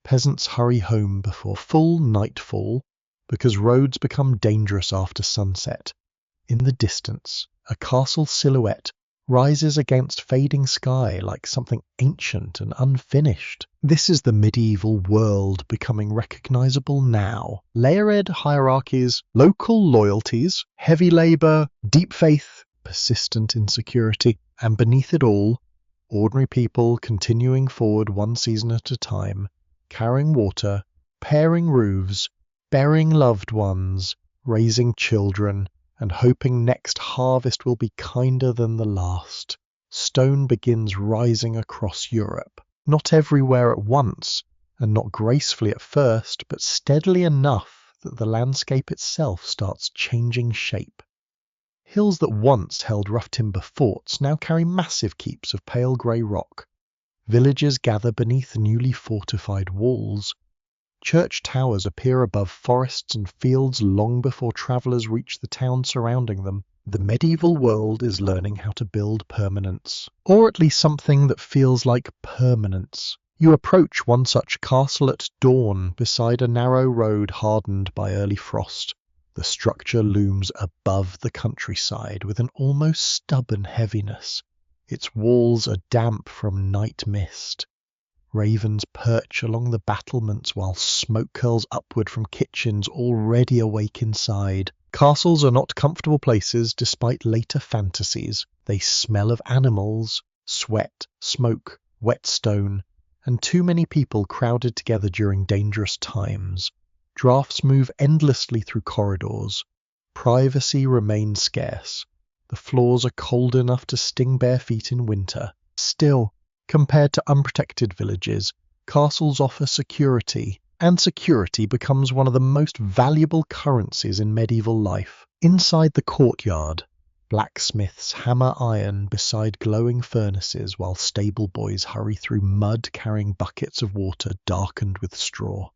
Peasants hurry home before full nightfall because roads become dangerous after sunset. In the distance, a castle silhouette rises against fading sky like something ancient and unfinished. This is the medieval world becoming recognizable now. Layered hierarchies, local loyalties, heavy labor, deep faith, persistent insecurity, and beneath it all, ordinary people continuing forward one season at a time, carrying water, pairing roofs, burying loved ones, raising children, and hoping next harvest will be kinder than the last. Stone begins rising across Europe, not everywhere at once, and not gracefully at first, but steadily enough that the landscape itself starts changing shape. Hills that once held rough timber forts now carry massive keeps of pale grey rock. Villages gather beneath newly fortified walls. Church towers appear above forests and fields long before travellers reach the town surrounding them. The medieval world is learning how to build permanence, or at least something that feels like permanence. You approach one such castle at dawn beside a narrow road hardened by early frost. The structure looms above the countryside with an almost stubborn heaviness. Its walls are damp from night mist. Ravens perch along the battlements while smoke curls upward from kitchens already awake inside. Castles are not comfortable places despite later fantasies. They smell of animals, sweat, smoke, wet stone, and too many people crowded together during dangerous times. Drafts move endlessly through corridors. Privacy remains scarce. The floors are cold enough to sting bare feet in winter. Still, compared to unprotected villages, castles offer security, and security becomes one of the most valuable currencies in medieval life. Inside the courtyard, blacksmiths hammer iron beside glowing furnaces while stable boys hurry through mud carrying buckets of water darkened with straw.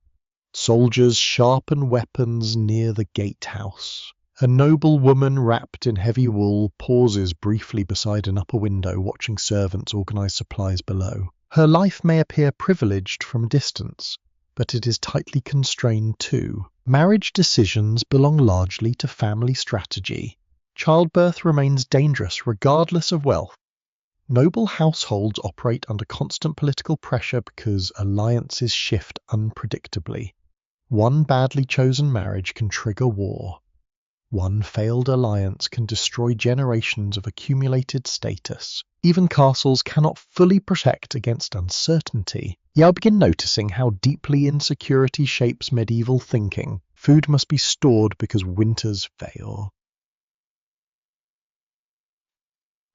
Soldiers sharpen weapons near the gatehouse. A noble woman wrapped in heavy wool pauses briefly beside an upper window watching servants organize supplies below. Her life may appear privileged from a distance, but it is tightly constrained too. Marriage decisions belong largely to family strategy. Childbirth remains dangerous regardless of wealth. Noble households operate under constant political pressure because alliances shift unpredictably. One badly chosen marriage can trigger war. One failed alliance can destroy generations of accumulated status. Even castles cannot fully protect against uncertainty. You'll begin noticing how deeply insecurity shapes medieval thinking. Food must be stored because winters fail.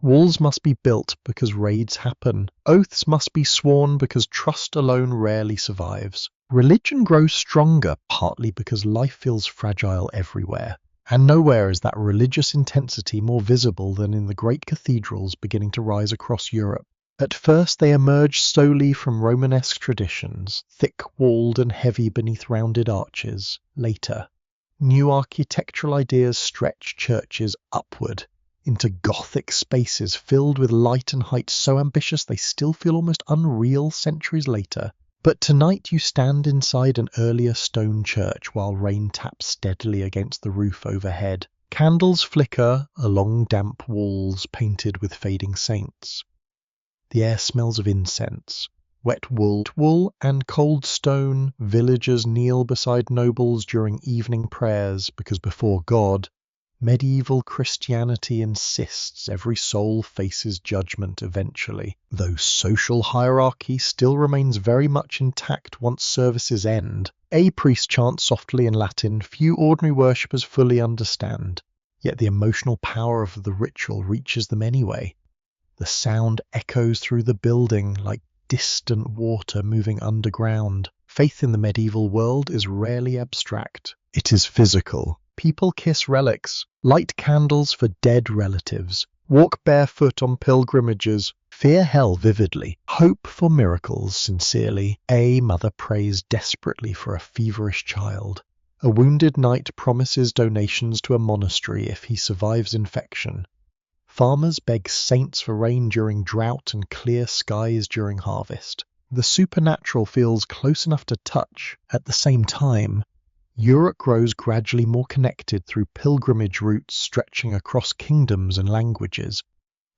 Walls must be built because raids happen. Oaths must be sworn because trust alone rarely survives. Religion grows stronger partly because life feels fragile everywhere. And nowhere is that religious intensity more visible than in the great cathedrals beginning to rise across Europe. At first they emerge solely from Romanesque traditions, thick-walled and heavy beneath rounded arches. Later, new architectural ideas stretch churches upward into Gothic spaces filled with light and height so ambitious they still feel almost unreal centuries later. But tonight you stand inside an earlier stone church while rain taps steadily against the roof overhead. Candles flicker along damp walls painted with fading saints. The air smells of incense, wet wool and cold stone. Villagers kneel beside nobles during evening prayers because before God, medieval Christianity insists every soul faces judgment eventually, though social hierarchy still remains very much intact once services end. A priest chants softly in Latin few ordinary worshippers fully understand, yet the emotional power of the ritual reaches them anyway. The sound echoes through the building like distant water moving underground. Faith in the medieval world is rarely abstract. It is physical. People kiss relics, light candles for dead relatives, walk barefoot on pilgrimages, fear hell vividly, hope for miracles sincerely. A mother prays desperately for a feverish child. A wounded knight promises donations to a monastery if he survives infection. Farmers beg saints for rain during drought and clear skies during harvest. The supernatural feels close enough to touch. At the same time, Europe grows gradually more connected through pilgrimage routes stretching across kingdoms and languages.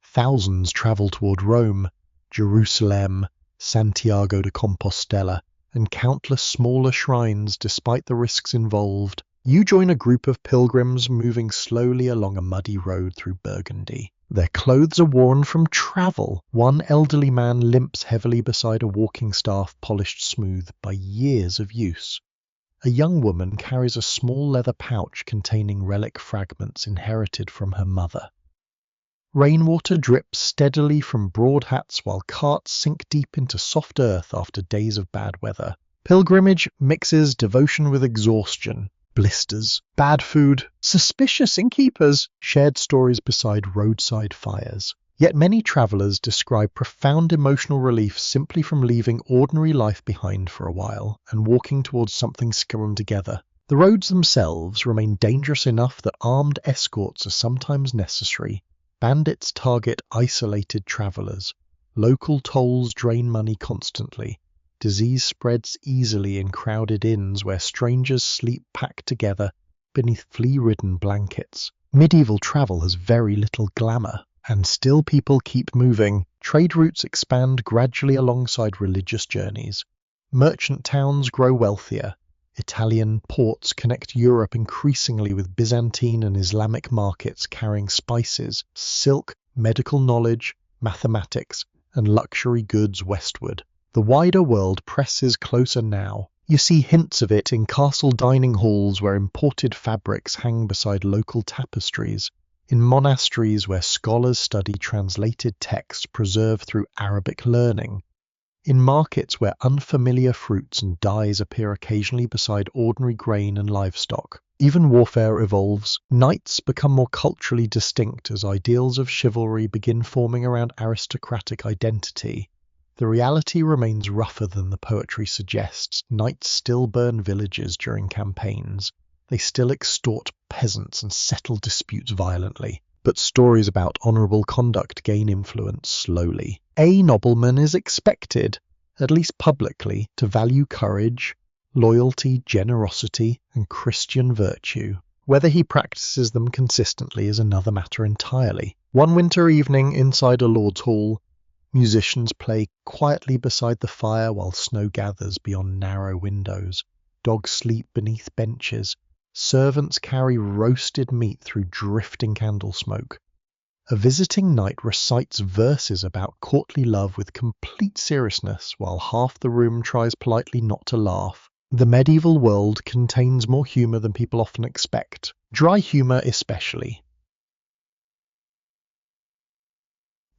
Thousands travel toward Rome, Jerusalem, Santiago de Compostela, and countless smaller shrines despite the risks involved. You join a group of pilgrims moving slowly along a muddy road through Burgundy. Their clothes are worn from travel. One elderly man limps heavily beside a walking staff polished smooth by years of use. A young woman carries a small leather pouch containing relic fragments inherited from her mother. Rainwater drips steadily from broad hats while carts sink deep into soft earth after days of bad weather. Pilgrimage mixes devotion with exhaustion. Blisters, bad food, suspicious innkeepers, shared stories beside roadside fires. Yet many travellers describe profound emotional relief simply from leaving ordinary life behind for a while and walking towards something scrum together. The roads themselves remain dangerous enough that armed escorts are sometimes necessary. Bandits target isolated travellers. Local tolls drain money constantly. Disease spreads easily in crowded inns where strangers sleep packed together beneath flea-ridden blankets. Medieval travel has very little glamour. And still people keep moving. Trade routes expand gradually alongside religious journeys. Merchant towns grow wealthier. Italian ports connect Europe increasingly with Byzantine and Islamic markets carrying spices, silk, medical knowledge, mathematics, and luxury goods westward. The wider world presses closer now. You see hints of it in castle dining halls where imported fabrics hang beside local tapestries. In monasteries where scholars study translated texts preserved through Arabic learning. In markets where unfamiliar fruits and dyes appear occasionally beside ordinary grain and livestock. Even warfare evolves. Knights become more culturally distinct as ideals of chivalry begin forming around aristocratic identity. The reality remains rougher than the poetry suggests. Knights still burn villages during campaigns. They still extort peasants and settle disputes violently. But stories about honourable conduct gain influence slowly. A nobleman is expected, at least publicly, to value courage, loyalty, generosity, and Christian virtue. Whether he practices them consistently is another matter entirely. One winter evening inside a lord's hall, musicians play quietly beside the fire while snow gathers beyond narrow windows. Dogs sleep beneath benches. Servants carry roasted meat through drifting candle smoke. A visiting knight recites verses about courtly love with complete seriousness while half the room tries politely not to laugh. The medieval world contains more humour than people often expect, dry humour especially.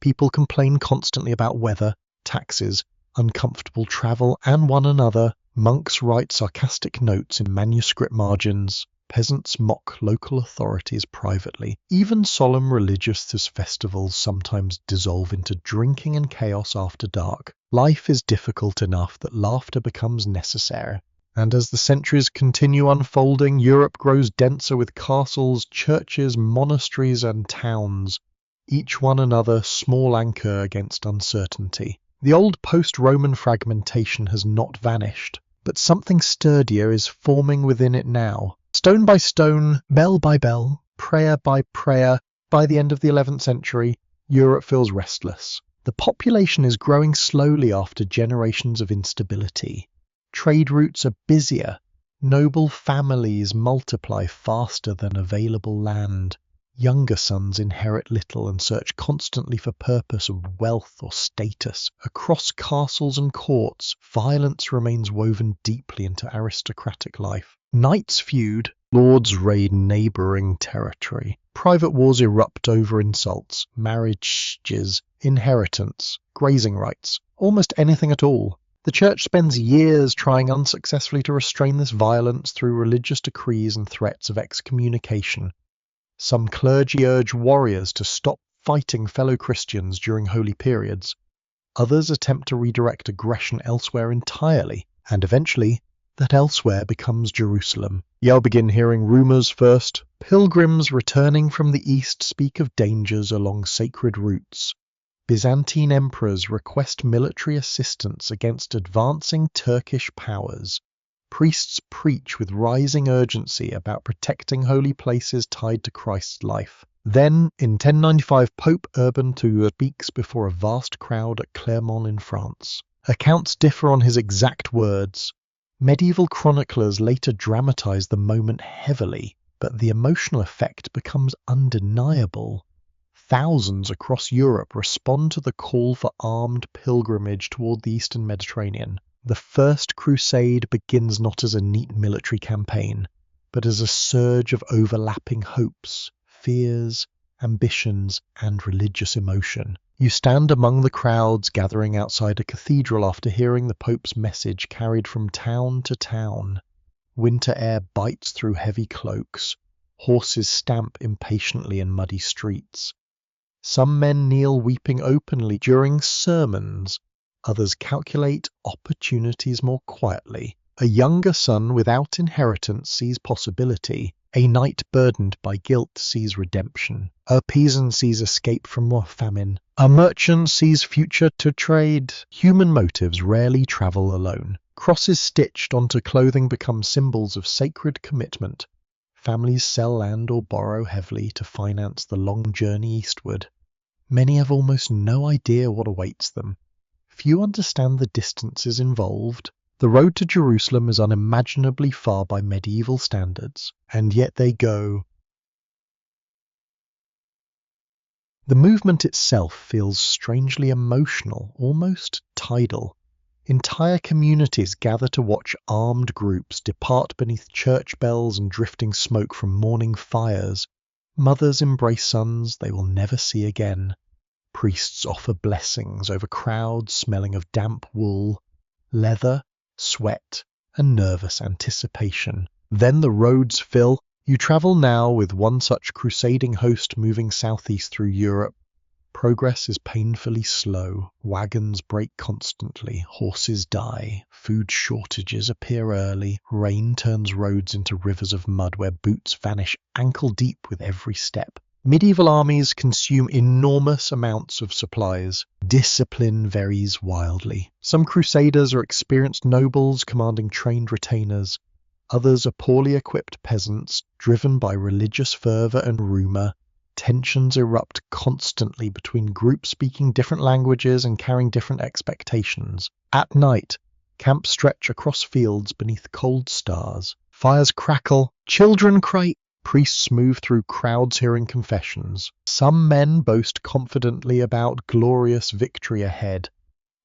People complain constantly about weather, taxes, uncomfortable travel, and one another. Monks write sarcastic notes in manuscript margins. Peasants mock local authorities privately. Even solemn religious festivals sometimes dissolve into drinking and chaos after dark. Life is difficult enough that laughter becomes necessary. And as the centuries continue unfolding, Europe grows denser with castles, churches, monasteries, and towns, each one another small anchor against uncertainty. The old post-Roman fragmentation has not vanished, but something sturdier is forming within it now. Stone by stone, bell by bell, prayer by prayer, by the end of the 11th century, Europe feels restless. The population is growing slowly after generations of instability. Trade routes are busier. Noble families multiply faster than available land. Younger sons inherit little and search constantly for purpose of wealth or status. Across castles and courts, violence remains woven deeply into aristocratic life. Knights feud, lords raid neighbouring territory. Private wars erupt over insults, marriages, inheritance, grazing rights, almost anything at all. The Church spends years trying unsuccessfully to restrain this violence through religious decrees and threats of excommunication. Some clergy urge warriors to stop fighting fellow Christians during holy periods. Others attempt to redirect aggression elsewhere entirely, and eventually, that elsewhere becomes Jerusalem. You'll begin hearing rumours first. Pilgrims returning from the east speak of dangers along sacred routes. Byzantine emperors request military assistance against advancing Turkish powers. Priests preach with rising urgency about protecting holy places tied to Christ's life. Then, in 1095, Pope Urban II speaks before a vast crowd at Clermont in France. Accounts differ on his exact words. Medieval chroniclers later dramatize the moment heavily, but the emotional effect becomes undeniable. Thousands across Europe respond to the call for armed pilgrimage toward the Eastern Mediterranean. The First Crusade begins not as a neat military campaign, but as a surge of overlapping hopes, fears, ambitions, and religious emotion. You stand among the crowds gathering outside a cathedral after hearing the Pope's message carried from town to town. Winter air bites through heavy cloaks. Horses stamp impatiently in muddy streets. Some men kneel weeping openly during sermons. Others calculate opportunities more quietly. A younger son without inheritance sees possibility. A knight burdened by guilt sees redemption. A peasant sees escape from more famine. A merchant sees future to trade. Human motives rarely travel alone. Crosses stitched onto clothing become symbols of sacred commitment. Families sell land or borrow heavily to finance the long journey eastward. Many have almost no idea what awaits them. Few understand the distances involved. The road to Jerusalem is unimaginably far by medieval standards, and yet they go. The movement itself feels strangely emotional, almost tidal. Entire communities gather to watch armed groups depart beneath church bells and drifting smoke from morning fires. Mothers embrace sons they will never see again. Priests offer blessings over crowds smelling of damp wool, leather, sweat, and nervous anticipation. Then the roads fill. You travel now with one such crusading host moving southeast through Europe. Progress is painfully slow. Wagons break constantly. Horses die. Food shortages appear early. Rain turns roads into rivers of mud where boots vanish ankle deep with every step. Medieval armies consume enormous amounts of supplies. Discipline varies wildly. Some crusaders are experienced nobles commanding trained retainers. Others are poorly equipped peasants, driven by religious fervour and rumour. Tensions erupt constantly between groups speaking different languages and carrying different expectations. At night, camps stretch across fields beneath cold stars. Fires crackle, children cry, priests move through crowds hearing confessions. Some men boast confidently about glorious victory ahead.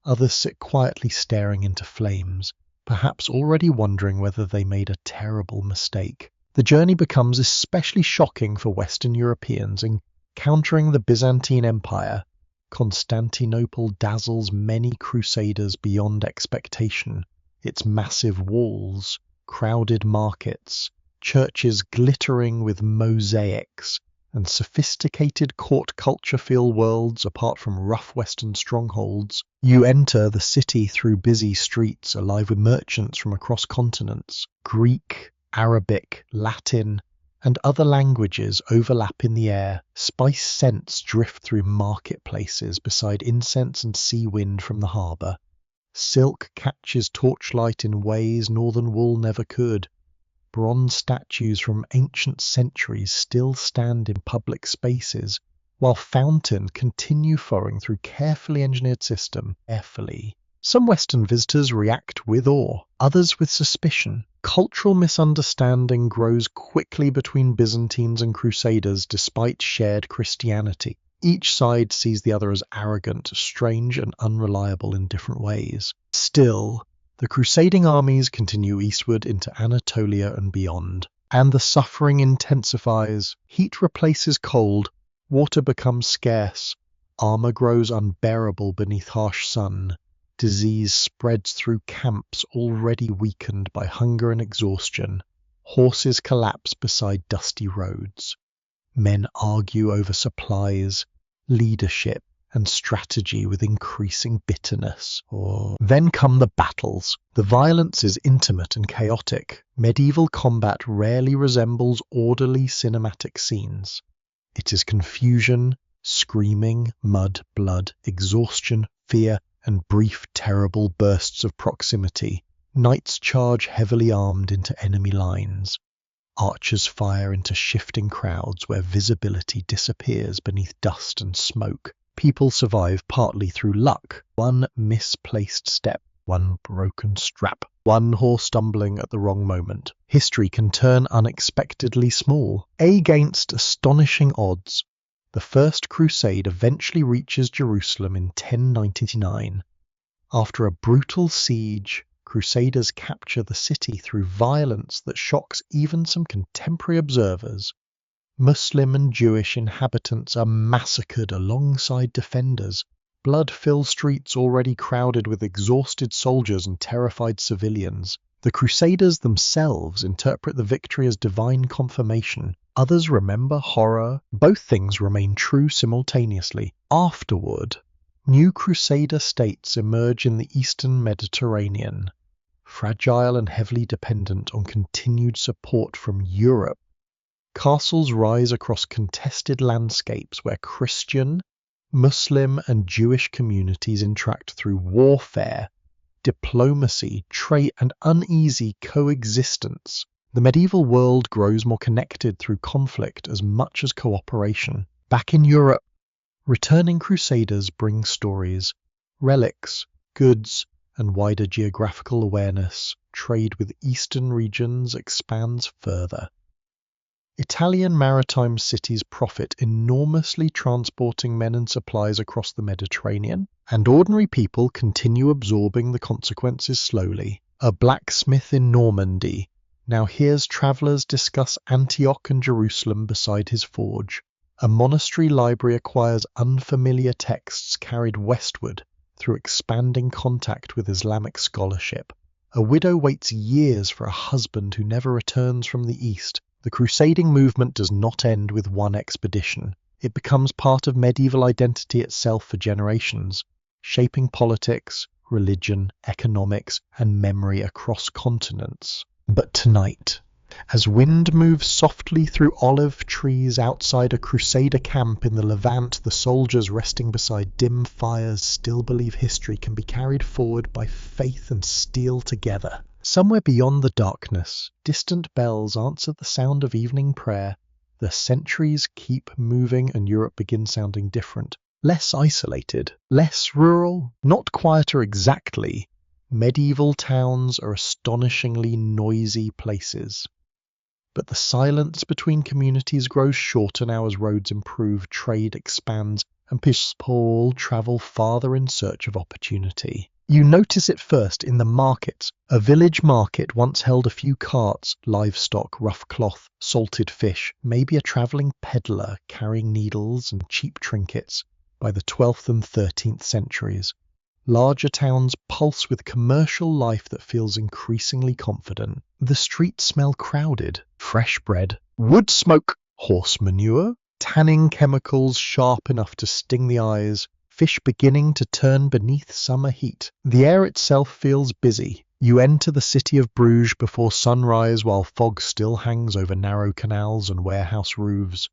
Others sit quietly staring into flames, perhaps already wondering whether they made a terrible mistake. The journey becomes especially shocking for Western Europeans encountering the Byzantine Empire. Constantinople dazzles many crusaders beyond expectation. Its massive walls, crowded markets, churches glittering with mosaics, and sophisticated court culture fill worlds apart from rough Western strongholds. You enter the city through busy streets alive with merchants from across continents. Greek, Arabic, Latin, and other languages overlap in the air. Spice scents drift through marketplaces beside incense and sea wind from the harbour. Silk catches torchlight in ways northern wool never could. Bronze statues from ancient centuries still stand in public spaces, while fountains continue flowing through carefully engineered system. Some Western visitors react with awe, others with suspicion. Cultural misunderstanding grows quickly between Byzantines and Crusaders despite shared Christianity. Each side sees the other as arrogant, strange, and unreliable in different ways. Still, the crusading armies continue eastward into Anatolia and beyond, and the suffering intensifies. Heat replaces cold, water becomes scarce, armor grows unbearable beneath harsh sun, disease spreads through camps already weakened by hunger and exhaustion, horses collapse beside dusty roads. Men argue over supplies, leadership, and strategy with increasing bitterness. Then come the battles. The violence is intimate and chaotic. Medieval combat rarely resembles orderly cinematic scenes. It is confusion, screaming, mud, blood, exhaustion, fear, and brief, terrible bursts of proximity. Knights charge heavily armed into enemy lines. Archers fire into shifting crowds where visibility disappears beneath dust and smoke. People survive partly through luck. One misplaced step, one broken strap, one horse stumbling at the wrong moment. History can turn unexpectedly small. Against astonishing odds, the First Crusade eventually reaches Jerusalem in 1099. After a brutal siege, Crusaders capture the city through violence that shocks even some contemporary observers. Muslim and Jewish inhabitants are massacred alongside defenders. Blood fills streets already crowded with exhausted soldiers and terrified civilians. The Crusaders themselves interpret the victory as divine confirmation. Others remember horror. Both things remain true simultaneously. Afterward, new Crusader states emerge in the eastern Mediterranean, fragile and heavily dependent on continued support from Europe. Castles rise across contested landscapes where Christian, Muslim, and Jewish communities interact through warfare, diplomacy, trade, and uneasy coexistence. The medieval world grows more connected through conflict as much as cooperation. Back in Europe, returning Crusaders bring stories, relics, goods, and wider geographical awareness. Trade with eastern regions expands further. Italian maritime cities profit enormously transporting men and supplies across the Mediterranean, and ordinary people continue absorbing the consequences slowly. A blacksmith in Normandy now hears travellers discuss Antioch and Jerusalem beside his forge. A monastery library acquires unfamiliar texts carried westward through expanding contact with Islamic scholarship. A widow waits years for a husband who never returns from the East. The crusading movement does not end with one expedition. It becomes part of medieval identity itself for generations, shaping politics, religion, economics, and memory across continents. But tonight, as wind moves softly through olive trees outside a crusader camp in the Levant, the soldiers resting beside dim fires still believe history can be carried forward by faith and steel together. Somewhere beyond the darkness, distant bells answer the sound of evening prayer. The centuries keep moving and Europe begins sounding different. Less isolated, less rural, not quieter exactly. Medieval towns are astonishingly noisy places. But the silence between communities grows shorter now as roads improve, trade expands, and people travel farther in search of opportunity. You notice it first in the markets. A village market once held a few carts, livestock, rough cloth, salted fish, maybe a travelling peddler carrying needles and cheap trinkets. By the 12th and 13th centuries, larger towns pulse with commercial life that feels increasingly confident. The streets smell crowded, fresh bread, wood smoke, horse manure, tanning chemicals sharp enough to sting the eyes, fish beginning to turn beneath summer heat. The air itself feels busy. You enter the city of Bruges before sunrise while fog still hangs over narrow canals and warehouse roofs.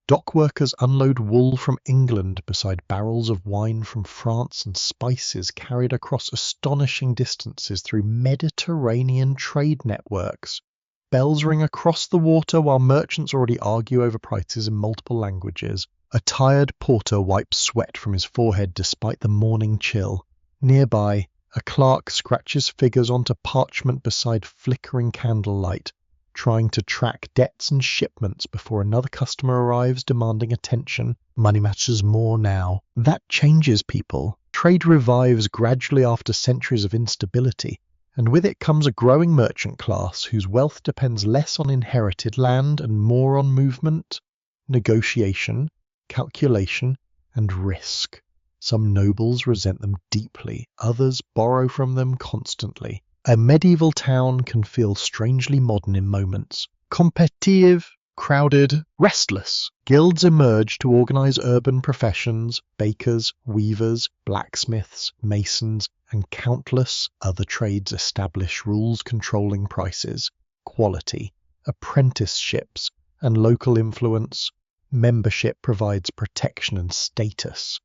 Dock workers unload wool from England beside barrels of wine from France and spices carried across astonishing distances through Mediterranean trade networks. Bells ring across the water while merchants already argue over prices in multiple languages. A tired porter wipes sweat from his forehead despite the morning chill. Nearby, a clerk scratches figures onto parchment beside flickering candlelight, trying to track debts and shipments before another customer arrives demanding attention. Money matters more now. That changes people. Trade revives gradually after centuries of instability, and with it comes a growing merchant class whose wealth depends less on inherited land and more on movement, negotiation, calculation, and risk. Some nobles resent them deeply, others borrow from them constantly. A medieval town can feel strangely modern in moments. Competitive, crowded, restless. Guilds emerge to organize urban professions, bakers, weavers, blacksmiths, masons, and countless other trades establish rules controlling prices, quality, apprenticeships, and local influence. Membership provides protection and status.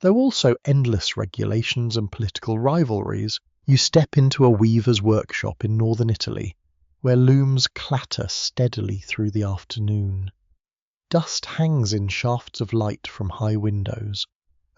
Though also endless regulations and political rivalries, you step into a weaver's workshop in northern Italy, where looms clatter steadily through the afternoon. Dust hangs in shafts of light from high windows.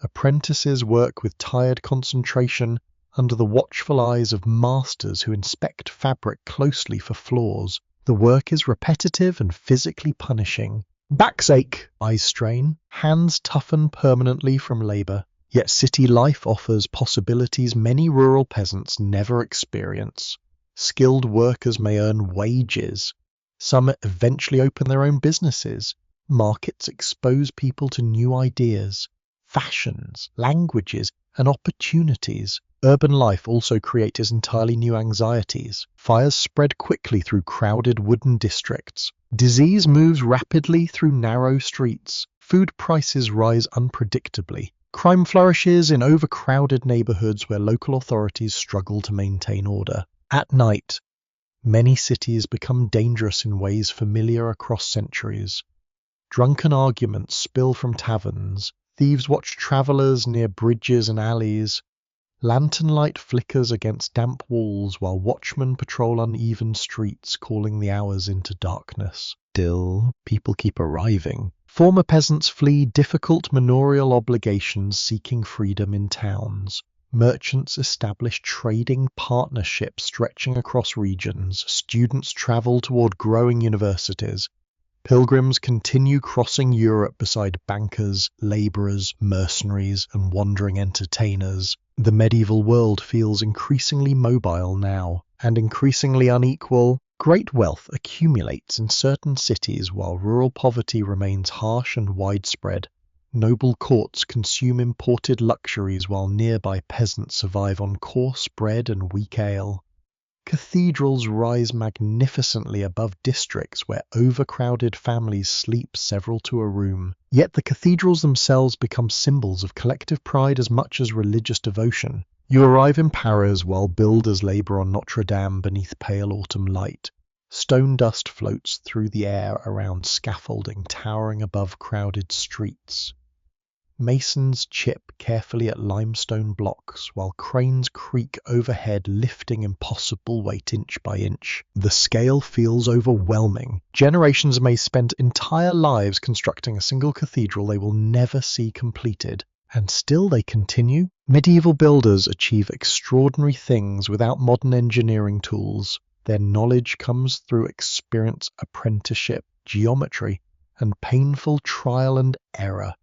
Apprentices work with tired concentration under the watchful eyes of masters who inspect fabric closely for flaws. The work is repetitive and physically punishing. Backs ache, eyes strain, hands toughen permanently from labour. Yet city life offers possibilities many rural peasants never experience. Skilled workers may earn wages. Some eventually open their own businesses. Markets expose people to new ideas, fashions, languages, and opportunities. Urban life also creates entirely new anxieties. Fires spread quickly through crowded wooden districts. Disease moves rapidly through narrow streets. Food prices rise unpredictably. Crime flourishes in overcrowded neighborhoods where local authorities struggle to maintain order. At night, many cities become dangerous in ways familiar across centuries. Drunken arguments spill from taverns. Thieves watch travelers near bridges and alleys. Lantern light flickers against damp walls while watchmen patrol uneven streets, calling the hours into darkness. Still, people keep arriving. Former peasants flee difficult manorial obligations seeking freedom in towns. Merchants establish trading partnerships stretching across regions. Students travel toward growing universities. Pilgrims continue crossing Europe beside bankers, labourers, mercenaries, and wandering entertainers. The medieval world feels increasingly mobile now, and increasingly unequal. Great wealth accumulates in certain cities while rural poverty remains harsh and widespread. Noble courts consume imported luxuries while nearby peasants survive on coarse bread and weak ale. Cathedrals rise magnificently above districts where overcrowded families sleep several to a room. Yet the cathedrals themselves become symbols of collective pride as much as religious devotion. You arrive in Paris while builders labour on Notre Dame beneath pale autumn light. Stone dust floats through the air around scaffolding towering above crowded streets. Masons chip carefully at limestone blocks, while cranes creak overhead, lifting impossible weight inch by inch. The scale feels overwhelming. Generations may spend entire lives constructing a single cathedral they will never see completed. And still they continue. Medieval builders achieve extraordinary things without modern engineering tools. Their knowledge comes through experience, apprenticeship, geometry, and painful trial and error.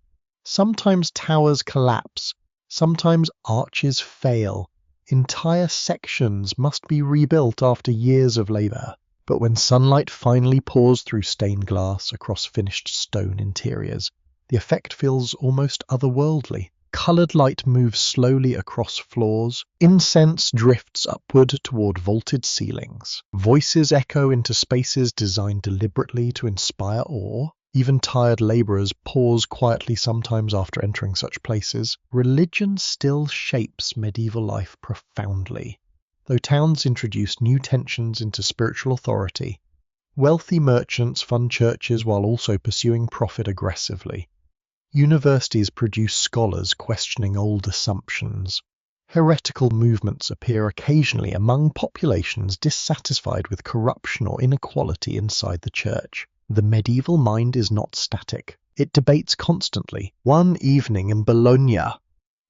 Sometimes towers collapse, sometimes arches fail. Entire sections must be rebuilt after years of labour. But when sunlight finally pours through stained glass across finished stone interiors, the effect feels almost otherworldly. Coloured light moves slowly across floors. Incense drifts upward toward vaulted ceilings. Voices echo into spaces designed deliberately to inspire awe. Even tired labourers pause quietly sometimes after entering such places. Religion still shapes medieval life profoundly. Though towns introduce new tensions into spiritual authority, wealthy merchants fund churches while also pursuing profit aggressively. Universities produce scholars questioning old assumptions. Heretical movements appear occasionally among populations dissatisfied with corruption or inequality inside the church. The medieval mind is not static. It debates constantly. One evening in Bologna,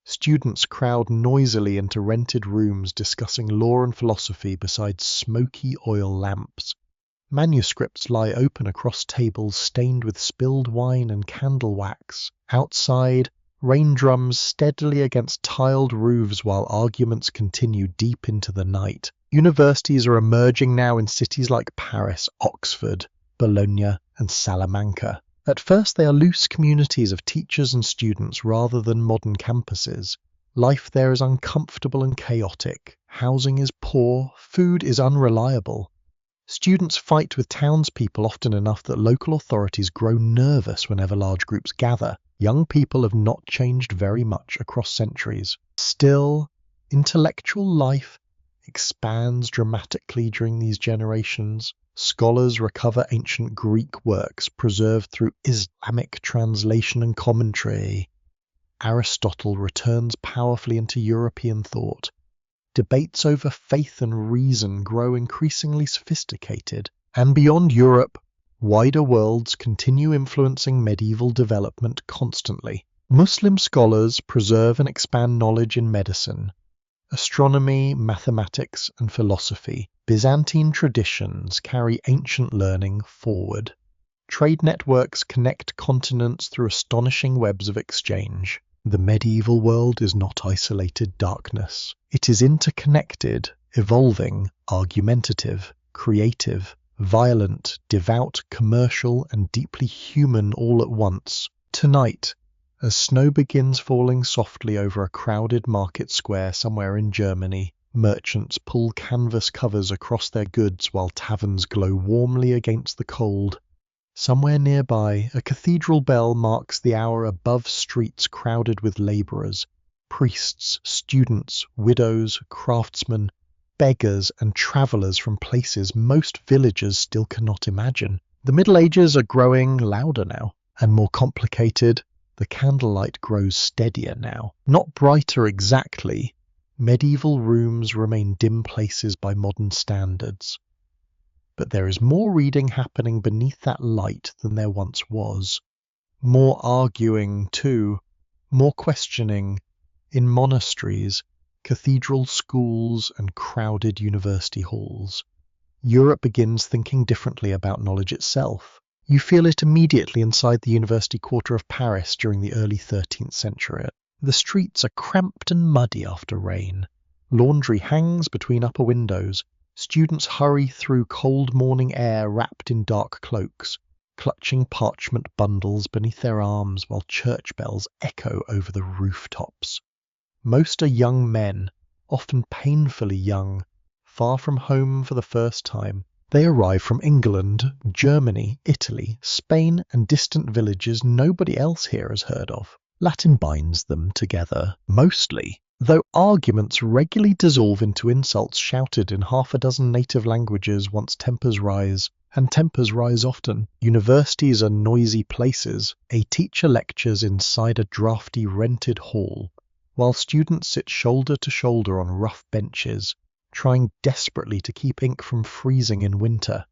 students crowd noisily into rented rooms discussing law and philosophy beside smoky oil lamps. Manuscripts lie open across tables stained with spilled wine and candle wax. Outside, rain drums steadily against tiled roofs while arguments continue deep into the night. Universities are emerging now in cities like Paris, Oxford, Bologna, and Salamanca. At first they are loose communities of teachers and students rather than modern campuses. Life there is uncomfortable and chaotic. Housing is poor, food is unreliable. Students fight with townspeople often enough that local authorities grow nervous whenever large groups gather. Young people have not changed very much across centuries. Still, intellectual life expands dramatically during these generations. Scholars recover ancient Greek works preserved through Islamic translation and commentary. Aristotle returns powerfully into European thought. Debates over faith and reason grow increasingly sophisticated. And beyond Europe, wider worlds continue influencing medieval development constantly. Muslim scholars preserve and expand knowledge in medicine, astronomy, mathematics, and philosophy. Byzantine traditions carry ancient learning forward. Trade networks connect continents through astonishing webs of exchange. The medieval world is not isolated darkness. It is interconnected, evolving, argumentative, creative, violent, devout, commercial, and deeply human all at once. Tonight, as snow begins falling softly over a crowded market square somewhere in Germany, merchants pull canvas covers across their goods while taverns glow warmly against the cold. Somewhere nearby, a cathedral bell marks the hour above streets crowded with labourers, priests, students, widows, craftsmen, beggars, and travellers from places most villagers still cannot imagine. The Middle Ages are growing louder now, and more complicated. The candlelight grows steadier now. Not brighter exactly. Medieval rooms remain dim places by modern standards. But there is more reading happening beneath that light than there once was. More arguing, too. More questioning. In monasteries, cathedral schools, and crowded university halls. Europe begins thinking differently about knowledge itself. You feel it immediately inside the university quarter of Paris during the early 13th century. The streets are cramped and muddy after rain. Laundry hangs between upper windows. Students hurry through cold morning air wrapped in dark cloaks, clutching parchment bundles beneath their arms while church bells echo over the rooftops. Most are young men, often painfully young, far from home for the first time. They arrive from England, Germany, Italy, Spain, and distant villages nobody else here has heard of. Latin binds them together, mostly, though arguments regularly dissolve into insults shouted in half a dozen native languages once tempers rise. and tempers rise often. Universities are noisy places. A teacher lectures inside a drafty rented hall, while students sit shoulder to shoulder on rough benches, trying desperately to keep ink from freezing in winter.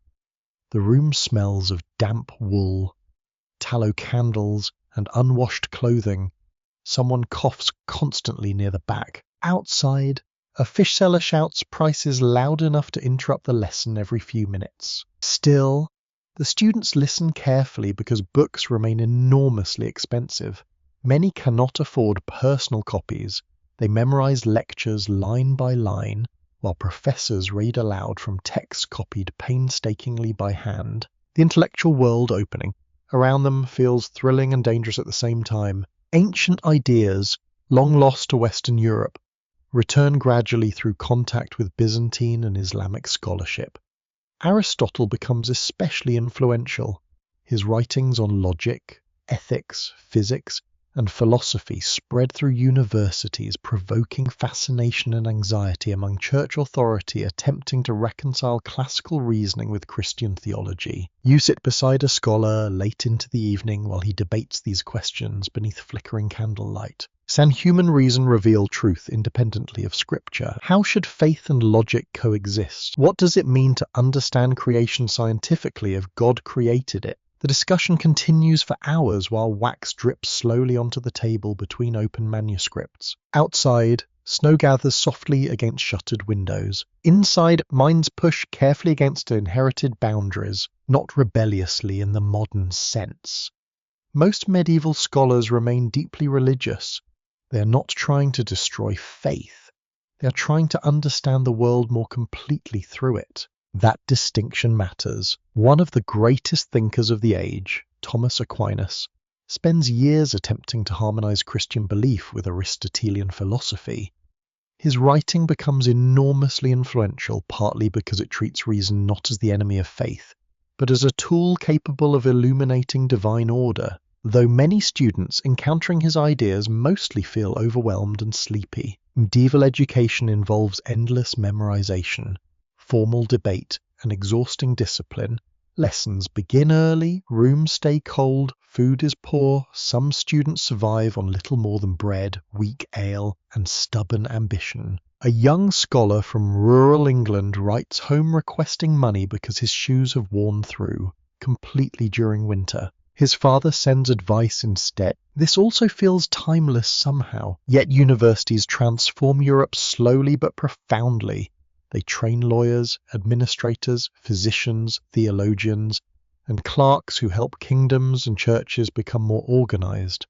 The room smells of damp wool, tallow candles, and unwashed clothing. Someone coughs constantly near the back. Outside, a fish seller shouts prices loud enough to interrupt the lesson every few minutes. Still, the students listen carefully because books remain enormously expensive. Many cannot afford personal copies. They memorize lectures line by line, while professors read aloud from texts copied painstakingly by hand. The intellectual world opening around them feels thrilling and dangerous at the same time. Ancient ideas, long lost to Western Europe, return gradually through contact with Byzantine and Islamic scholarship. Aristotle becomes especially influential. His writings on logic, ethics, physics, and philosophy spread through universities, provoking fascination and anxiety among church authority attempting to reconcile classical reasoning with Christian theology. You sit beside a scholar late into the evening while he debates these questions beneath flickering candlelight. Can human reason reveal truth independently of Scripture? How should faith and logic coexist? What does it mean to understand creation scientifically if God created it? The discussion continues for hours while wax drips slowly onto the table between open manuscripts. Outside, snow gathers softly against shuttered windows. Inside, minds push carefully against inherited boundaries, not rebelliously in the modern sense. Most medieval scholars remain deeply religious. They are not trying to destroy faith. They are trying to understand the world more completely through it. That distinction matters. One of the greatest thinkers of the age, Thomas Aquinas, spends years attempting to harmonize Christian belief with Aristotelian philosophy. His writing becomes enormously influential partly because it treats reason not as the enemy of faith, but as a tool capable of illuminating divine order. Though many students encountering his ideas mostly feel overwhelmed and sleepy, medieval education involves endless memorization, formal debate, and exhausting discipline. Lessons begin early, rooms stay cold, food is poor, some students survive on little more than bread, weak ale, and stubborn ambition. A young scholar from rural England writes home requesting money because his shoes have worn through, completely during winter. His father sends advice instead. This also feels timeless somehow. Yet universities transform Europe slowly but profoundly. They train lawyers, administrators, physicians, theologians, and clerks who help kingdoms and churches become more organized.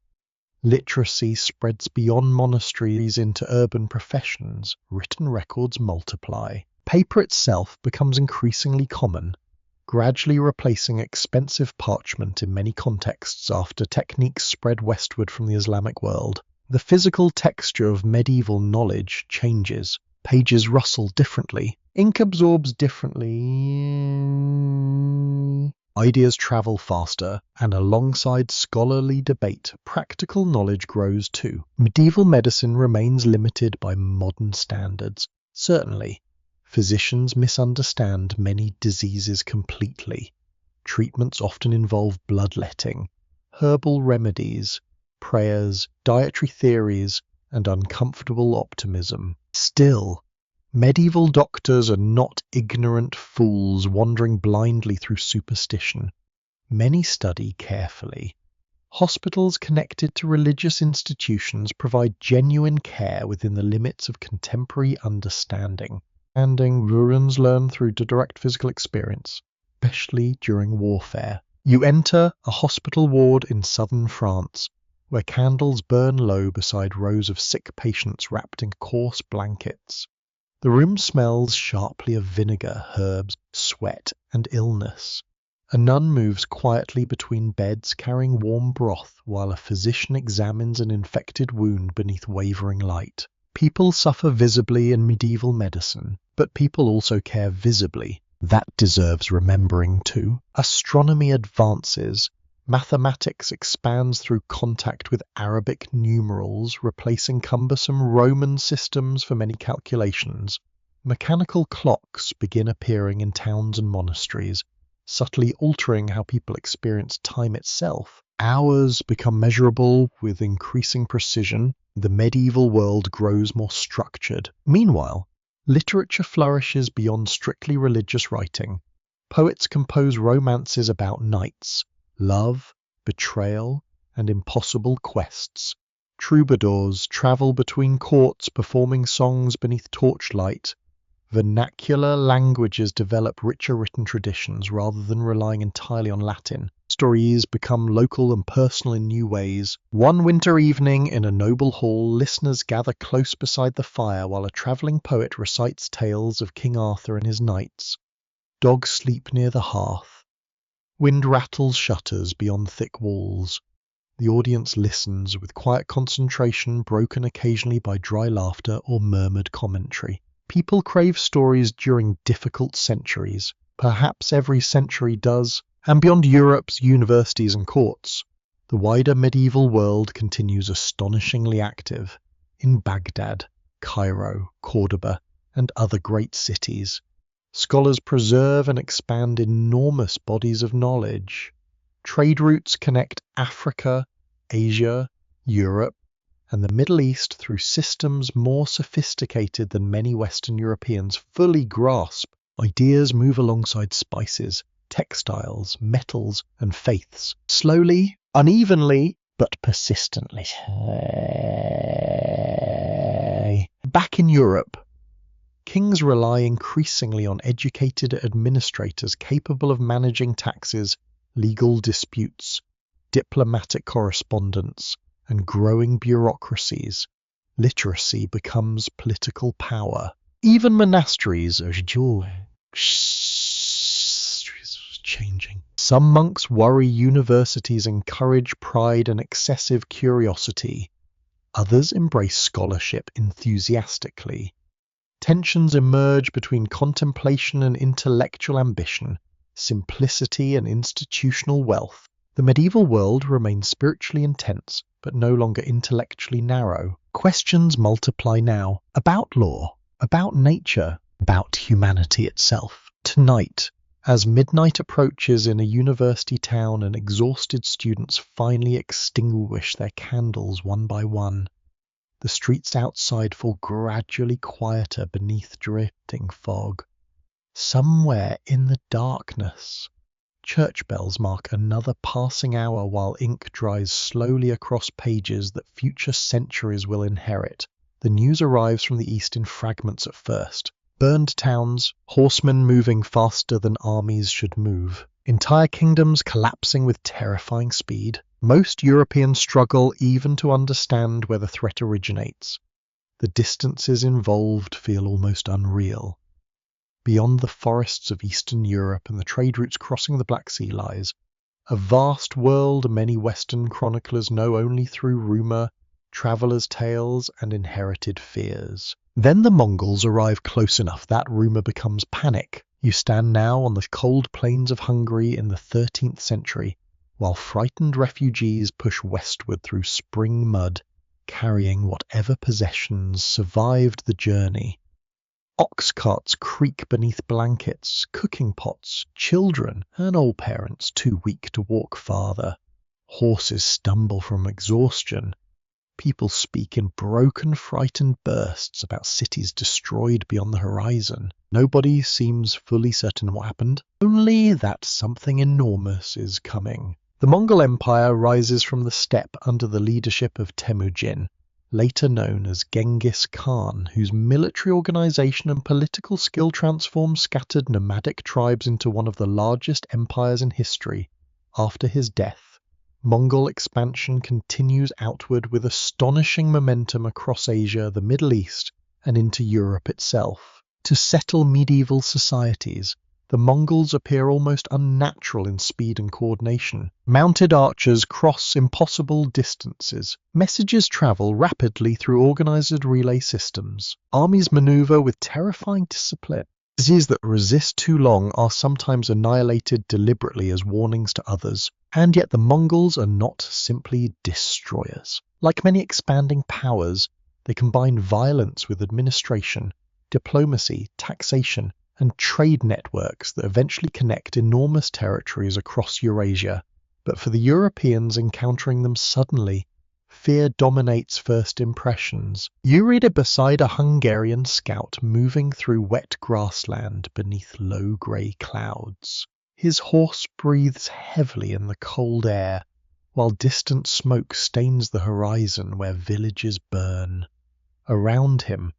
Literacy spreads beyond monasteries into urban professions. Written records multiply. Paper itself becomes increasingly common, gradually replacing expensive parchment in many contexts after techniques spread westward from the Islamic world. The physical texture of medieval knowledge changes. Pages rustle differently. Ink absorbs differently. Ideas travel faster, and alongside scholarly debate, practical knowledge grows too. Medieval medicine remains limited by modern standards. Certainly, physicians misunderstand many diseases completely. Treatments often involve bloodletting, herbal remedies, prayers, dietary theories, and uncomfortable optimism. Still, medieval doctors are not ignorant fools wandering blindly through superstition. Many study carefully. Hospitals connected to religious institutions provide genuine care within the limits of contemporary understanding. Ruins learned through direct physical experience, especially during warfare. You enter a hospital ward in southern France, where candles burn low beside rows of sick patients wrapped in coarse blankets. The room smells sharply of vinegar, herbs, sweat, and illness. A nun moves quietly between beds carrying warm broth while a physician examines an infected wound beneath wavering light. People suffer visibly in medieval medicine, but people also care visibly. That deserves remembering too. Astronomy advances. Mathematics expands through contact with Arabic numerals, replacing cumbersome Roman systems for many calculations. Mechanical clocks begin appearing in towns and monasteries, subtly altering how people experience time itself. Hours become measurable with increasing precision. The medieval world grows more structured. Meanwhile, literature flourishes beyond strictly religious writing. Poets compose romances about knights, love, betrayal, and impossible quests. Troubadours travel between courts performing songs beneath torchlight. Vernacular languages develop richer written traditions rather than relying entirely on Latin. Stories become local and personal in new ways. One winter evening in a noble hall, listeners gather close beside the fire while a travelling poet recites tales of King Arthur and his knights. Dogs sleep near the hearth. Wind rattles shutters beyond thick walls. The audience listens with quiet concentration, broken occasionally by dry laughter or murmured commentary. People crave stories during difficult centuries. Perhaps every century does, and beyond Europe's universities and courts, the wider medieval world continues astonishingly active. In Baghdad, Cairo, Cordoba, and other great cities, scholars preserve and expand enormous bodies of knowledge. Trade routes connect Africa, Asia, Europe, and the Middle East through systems more sophisticated than many Western Europeans fully grasp. Ideas move alongside spices, textiles, metals, and faiths, slowly, unevenly, but persistently. Back in Europe, kings rely increasingly on educated administrators capable of managing taxes, legal disputes, diplomatic correspondence, and growing bureaucracies. Literacy becomes political power. Even monasteries are changing. Some monks worry universities encourage pride and excessive curiosity. Others embrace scholarship enthusiastically. Tensions emerge between contemplation and intellectual ambition, simplicity and institutional wealth. The medieval world remains spiritually intense, but no longer intellectually narrow. Questions multiply now, about law, about nature, about humanity itself. Tonight, as midnight approaches in a university town and exhausted students finally extinguish their candles one by one, the streets outside fall gradually quieter beneath drifting fog. Somewhere in the darkness, church bells mark another passing hour while ink dries slowly across pages that future centuries will inherit. The news arrives from the east in fragments at first. Burned towns, horsemen moving faster than armies should move. Entire kingdoms collapsing with terrifying speed. Most Europeans struggle even to understand where the threat originates. The distances involved feel almost unreal. Beyond the forests of Eastern Europe and the trade routes crossing the Black Sea lies a vast world many Western chroniclers know only through rumour, travellers' tales, and inherited fears. Then the Mongols arrive close enough that rumour becomes panic. You stand now on the cold plains of Hungary in the 13th century, while frightened refugees push westward through spring mud, carrying whatever possessions survived the journey. Ox carts creak beneath blankets, cooking pots, children, and old parents too weak to walk farther. Horses stumble from exhaustion. People speak in broken, frightened bursts about cities destroyed beyond the horizon. Nobody seems fully certain what happened, only that something enormous is coming. The Mongol Empire rises from the steppe under the leadership of Temujin, later known as Genghis Khan, whose military organization and political skill transformed scattered nomadic tribes into one of the largest empires in history. After his death, Mongol expansion continues outward with astonishing momentum across Asia, the Middle East, and into Europe itself. To settle medieval societies, the Mongols appear almost unnatural in speed and coordination. Mounted archers cross impossible distances. Messages travel rapidly through organized relay systems. Armies maneuver with terrifying discipline. Cities that resist too long are sometimes annihilated deliberately as warnings to others. And yet the Mongols are not simply destroyers. Like many expanding powers, they combine violence with administration, diplomacy, taxation, and trade networks that eventually connect enormous territories across Eurasia. But for the Europeans encountering them suddenly, fear dominates first impressions. You read it beside a Hungarian scout moving through wet grassland beneath low grey clouds. His horse breathes heavily in the cold air, while distant smoke stains the horizon where villages burn. Around him,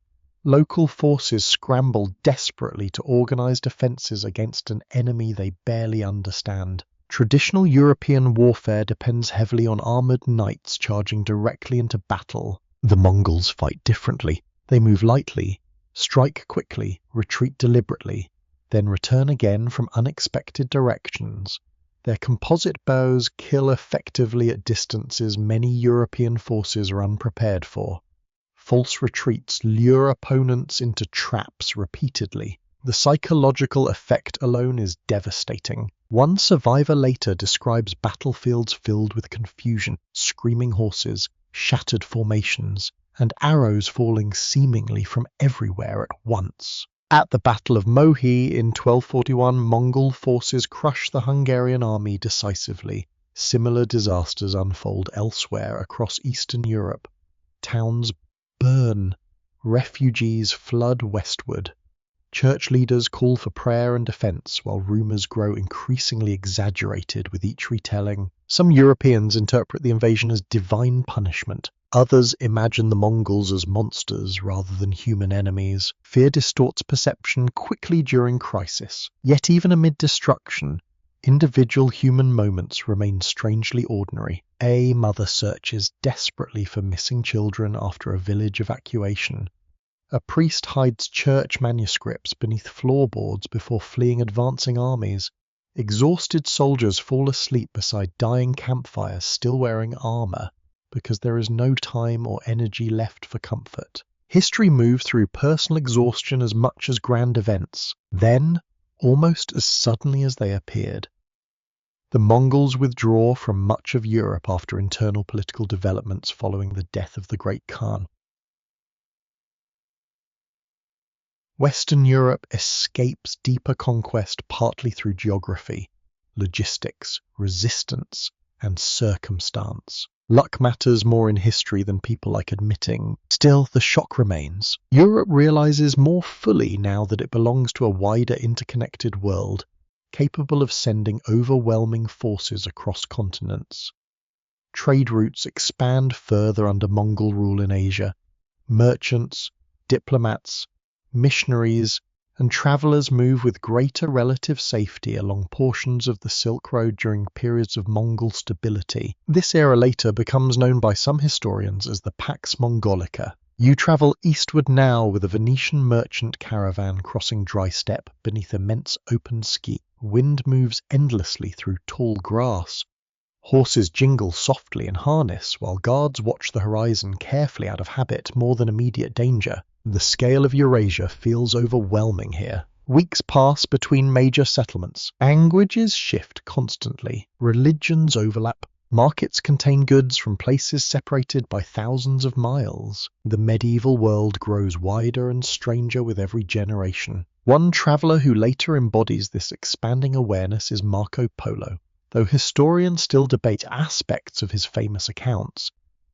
local forces scramble desperately to organize defenses against an enemy they barely understand. Traditional European warfare depends heavily on armored knights charging directly into battle. The Mongols fight differently. They move lightly, strike quickly, retreat deliberately, then return again from unexpected directions. Their composite bows kill effectively at distances many European forces are unprepared for. False retreats lure opponents into traps repeatedly. The psychological effect alone is devastating. One survivor later describes battlefields filled with confusion, screaming horses, shattered formations, and arrows falling seemingly from everywhere at once. At the Battle of Mohi in 1241, Mongol forces crush the Hungarian army decisively. Similar disasters unfold elsewhere across Eastern Europe. Towns burn, refugees flood westward. Church leaders call for prayer and defense, while rumors grow increasingly exaggerated with each retelling. Some Europeans interpret the invasion as divine punishment. Others imagine the Mongols as monsters rather than human enemies. Fear distorts perception quickly during crisis. Yet even amid destruction, individual human moments remain strangely ordinary. A mother searches desperately for missing children after a village evacuation. A priest hides church manuscripts beneath floorboards before fleeing advancing armies. Exhausted soldiers fall asleep beside dying campfires still wearing armor because there is no time or energy left for comfort. History moves through personal exhaustion as much as grand events. Then, almost as suddenly as they appeared, the Mongols withdraw from much of Europe after internal political developments following the death of the Great Khan. Western Europe escapes deeper conquest partly through geography, logistics, resistance, and circumstance. Luck matters more in history than people like admitting. Still, the shock remains. Europe realizes more fully now that it belongs to a wider interconnected world, capable of sending overwhelming forces across continents. Trade routes expand further under Mongol rule in Asia. Merchants, diplomats, missionaries, and travelers move with greater relative safety along portions of the Silk Road during periods of Mongol stability. This era later becomes known by some historians as the Pax Mongolica. You travel eastward now with a Venetian merchant caravan crossing dry steppe beneath immense open ski. Wind moves endlessly through tall grass. Horses jingle softly in harness, while guards watch the horizon carefully out of habit more than immediate danger. The scale of Eurasia feels overwhelming here. Weeks pass between major settlements. Languages shift constantly. Religions overlap. Markets contain goods from places separated by thousands of miles. The medieval world grows wider and stranger with every generation. One traveller who later embodies this expanding awareness is Marco Polo. Though historians still debate aspects of his famous accounts,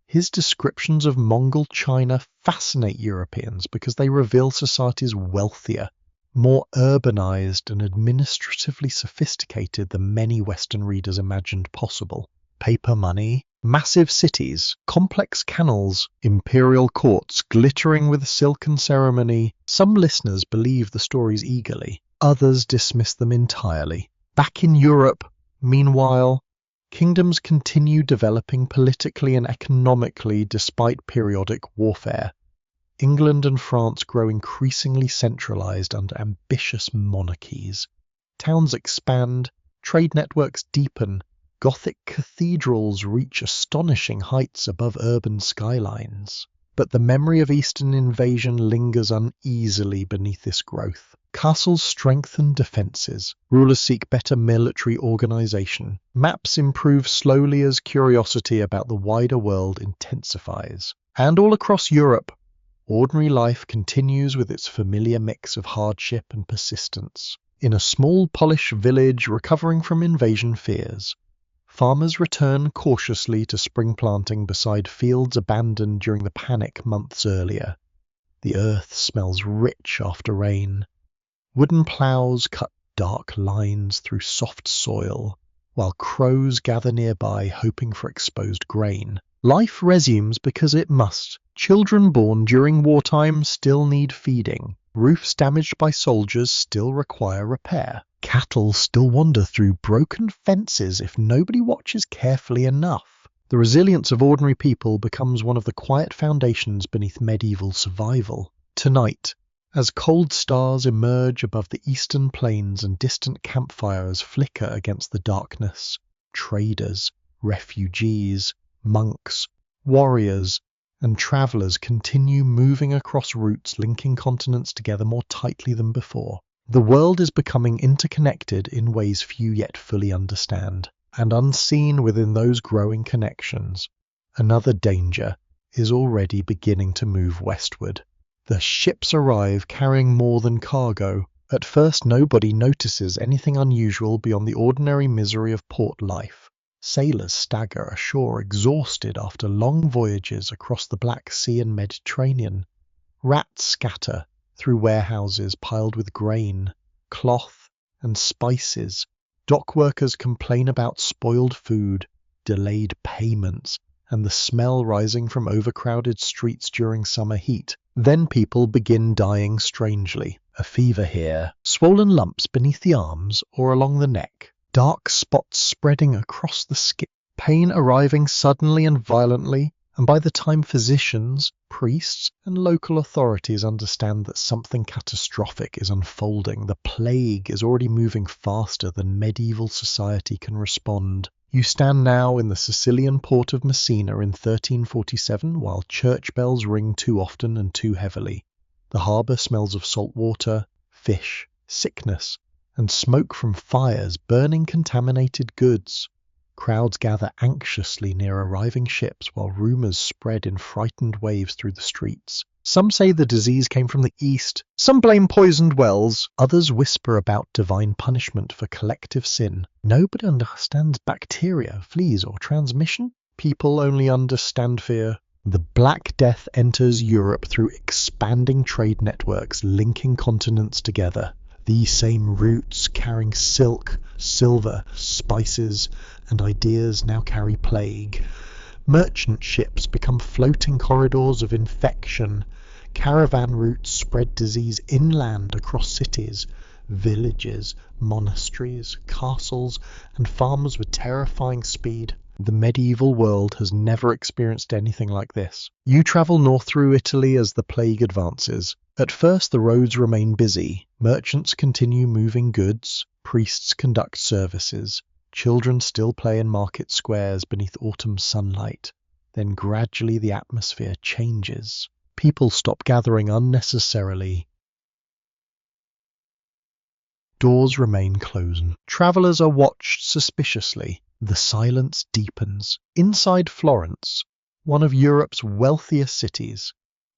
his descriptions of Mongol China fascinate Europeans because they reveal societies wealthier, more urbanized and administratively sophisticated than many Western readers imagined possible. Paper money, massive cities, complex canals, imperial courts glittering with silken ceremony. Some listeners believe the stories eagerly, others dismiss them entirely. Back in Europe, meanwhile, kingdoms continue developing politically and economically despite periodic warfare. England and France grow increasingly centralized under ambitious monarchies. Towns expand, trade networks deepen, Gothic cathedrals reach astonishing heights above urban skylines. But the memory of Eastern invasion lingers uneasily beneath this growth. Castles strengthen defences. Rulers seek better military organization. Maps improve slowly as curiosity about the wider world intensifies. And all across Europe, ordinary life continues with its familiar mix of hardship and persistence. In a small Polish village recovering from invasion fears, farmers return cautiously to spring planting beside fields abandoned during the panic months earlier. The earth smells rich after rain. Wooden ploughs cut dark lines through soft soil, while crows gather nearby hoping for exposed grain. Life resumes because it must. Children born during wartime still need feeding. Roofs damaged by soldiers still require repair. Cattle still wander through broken fences if nobody watches carefully enough. The resilience of ordinary people becomes one of the quiet foundations beneath medieval survival. Tonight, as cold stars emerge above the eastern plains and distant campfires flicker against the darkness, traders, refugees, monks, warriors, and travellers continue moving across routes linking continents together more tightly than before. The world is becoming interconnected in ways few yet fully understand, and unseen within those growing connections, another danger is already beginning to move westward. The ships arrive carrying more than cargo. At first nobody notices anything unusual beyond the ordinary misery of port life. Sailors stagger ashore exhausted after long voyages across the Black Sea and Mediterranean. Rats scatter through warehouses piled with grain, cloth, and spices. Dock workers complain about spoiled food, delayed payments, and the smell rising from overcrowded streets during summer heat. Then people begin dying strangely. A fever here, swollen lumps beneath the arms or along the neck, dark spots spreading across the skin, pain arriving suddenly and violently, and by the time physicians, priests, and local authorities understand that something catastrophic is unfolding, the plague is already moving faster than medieval society can respond. You stand now in the Sicilian port of Messina in 1347 while church bells ring too often and too heavily. The harbour smells of salt water, fish, sickness, and smoke from fires burning contaminated goods. Crowds gather anxiously near arriving ships while rumours spread in frightened waves through the streets. Some say the disease came from the east, some blame poisoned wells, others whisper about divine punishment for collective sin. Nobody understands bacteria, fleas, or transmission. People only understand fear. The Black Death enters Europe through expanding trade networks linking continents together. These same routes carrying silk, silver, spices, and ideas now carry plague. Merchant ships become floating corridors of infection. Caravan routes spread disease inland across cities, villages, monasteries, castles, and farmers with terrifying speed. The medieval world has never experienced anything like this. You travel north through Italy as the plague advances. At first the roads remain busy. Merchants continue moving goods. Priests conduct services. Children still play in market squares beneath autumn sunlight. Then gradually the atmosphere changes. People stop gathering unnecessarily. Doors remain closed. Travellers are watched suspiciously. The silence deepens. Inside Florence, one of Europe's wealthiest cities,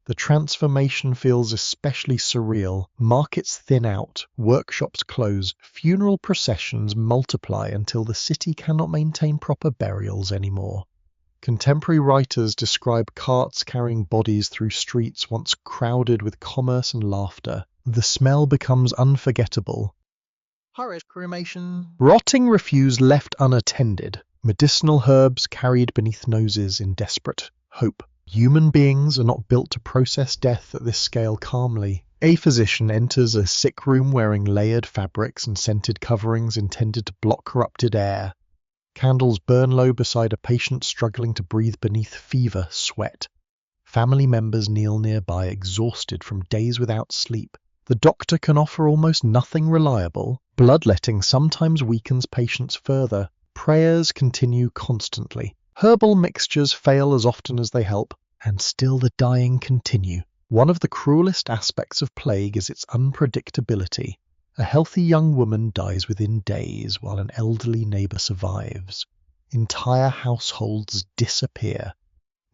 the transformation feels especially surreal. Markets thin out, workshops close, funeral processions multiply until the city cannot maintain proper burials anymore. Contemporary writers describe carts carrying bodies through streets once crowded with commerce and laughter. The smell becomes unforgettable. Hurried cremation. Rotting refuse left unattended. Medicinal herbs carried beneath noses in desperate hope. Human beings are not built to process death at this scale calmly. A physician enters a sick room wearing layered fabrics and scented coverings intended to block corrupted air. Candles burn low beside a patient struggling to breathe beneath fever sweat. Family members kneel nearby, exhausted from days without sleep. The doctor can offer almost nothing reliable. Bloodletting sometimes weakens patients further. Prayers continue constantly. Herbal mixtures fail as often as they help, and still the dying continue. One of the cruelest aspects of plague is its unpredictability. A healthy young woman dies within days, while an elderly neighbour survives. Entire households disappear.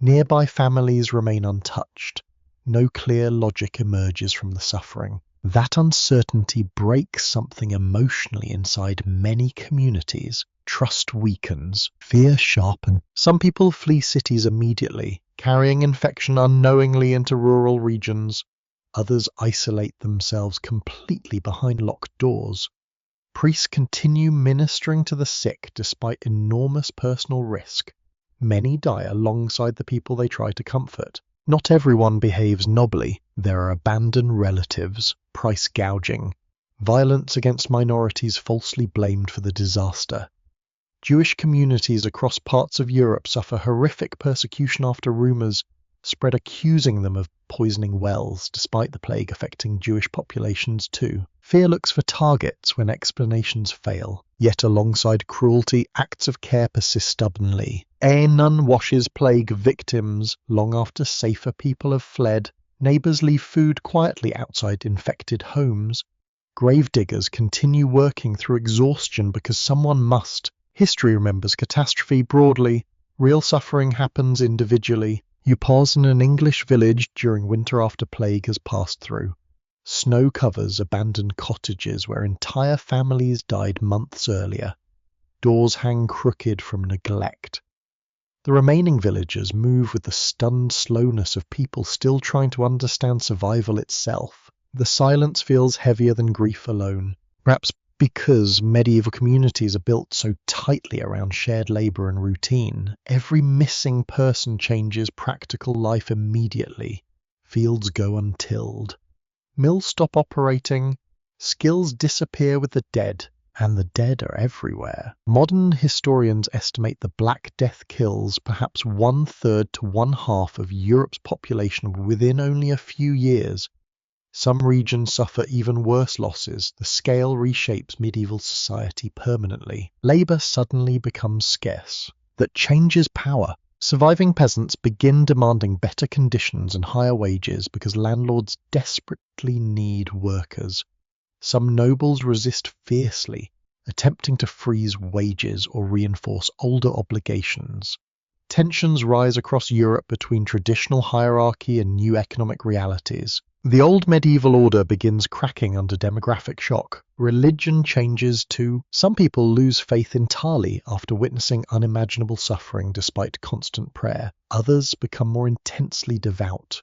Nearby families remain untouched. No clear logic emerges from the suffering. That uncertainty breaks something emotionally inside many communities. Trust weakens, fear sharpens. Some people flee cities immediately, carrying infection unknowingly into rural regions. Others isolate themselves completely behind locked doors. Priests continue ministering to the sick despite enormous personal risk. Many die alongside the people they try to comfort. Not everyone behaves nobly. There are abandoned relatives, price gouging, violence against minorities falsely blamed for the disaster. Jewish communities across parts of Europe suffer horrific persecution after rumors spread accusing them of poisoning wells, despite the plague affecting Jewish populations too. Fear looks for targets when explanations fail. Yet alongside cruelty, acts of care persist stubbornly. None washes plague victims long after safer people have fled. Neighbours leave food quietly outside infected homes. Gravediggers continue working through exhaustion because someone must. History remembers catastrophe broadly. Real suffering happens individually. You pause in an English village during winter after plague has passed through. Snow covers abandoned cottages where entire families died months earlier. Doors hang crooked from neglect. The remaining villagers move with the stunned slowness of people still trying to understand survival itself. The silence feels heavier than grief alone, perhaps because medieval communities are built so tightly around shared labour and routine. Every missing person changes practical life immediately. Fields go untilled. Mills stop operating. Skills disappear with the dead, and the dead are everywhere. Modern historians estimate the Black Death kills perhaps 1/3 to 1/2 of Europe's population within only a few years. Some regions suffer even worse losses. The scale reshapes medieval society permanently. Labour suddenly becomes scarce. That changes power. Surviving peasants begin demanding better conditions and higher wages because landlords desperately need workers. Some nobles resist fiercely, attempting to freeze wages or reinforce older obligations. Tensions rise across Europe between traditional hierarchy and new economic realities. The old medieval order begins cracking under demographic shock. Religion changes too. Some people lose faith entirely after witnessing unimaginable suffering despite constant prayer. Others become more intensely devout.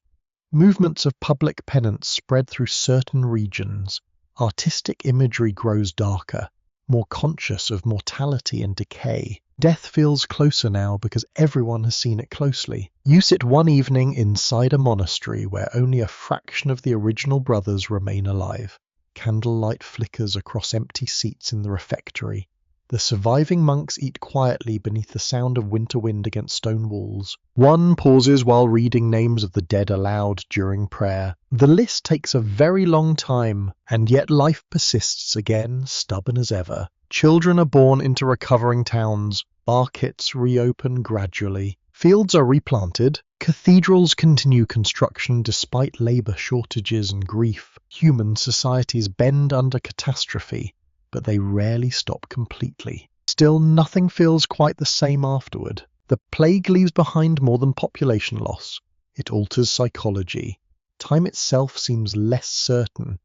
Movements of public penance spread through certain regions. Artistic imagery grows darker, more conscious of mortality and decay. Death feels closer now because everyone has seen it closely. You sit one evening inside a monastery where only a fraction of the original brothers remain alive. Candlelight flickers across empty seats in the refectory. The surviving monks eat quietly beneath the sound of winter wind against stone walls. One pauses while reading names of the dead aloud during prayer. The list takes a very long time, and yet life persists again, stubborn as ever. Children are born into recovering towns. Markets reopen gradually. Fields are replanted. Cathedrals continue construction despite labour shortages and grief. Human societies bend under catastrophe, but they rarely stop completely. Still, nothing feels quite the same afterward. The plague leaves behind more than population loss. It alters psychology. Time itself seems less certain.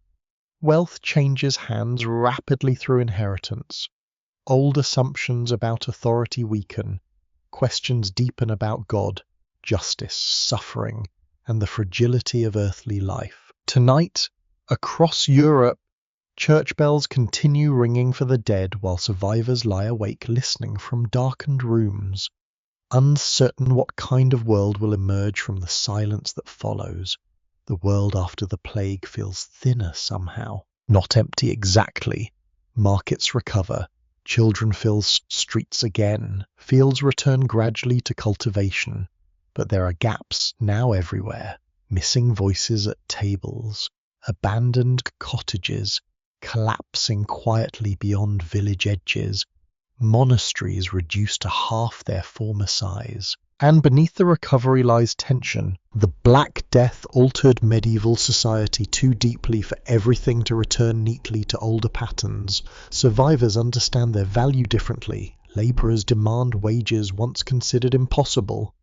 Wealth changes hands rapidly through inheritance. Old assumptions about authority weaken. Questions deepen about God, justice, suffering, and the fragility of earthly life. Tonight, across Europe, church bells continue ringing for the dead while survivors lie awake listening from darkened rooms, uncertain what kind of world will emerge from the silence that follows. The world after the plague feels thinner somehow. Not empty exactly. Markets recover. Children fill streets again. Fields return gradually to cultivation. But there are gaps now everywhere. Missing voices at tables. Abandoned cottages. Collapsing quietly beyond village edges. Monasteries reduced to half their former size. And beneath the recovery lies tension. The Black Death altered medieval society too deeply for everything to return neatly to older patterns. Survivors understand their value differently. Labourers demand wages once considered impossible.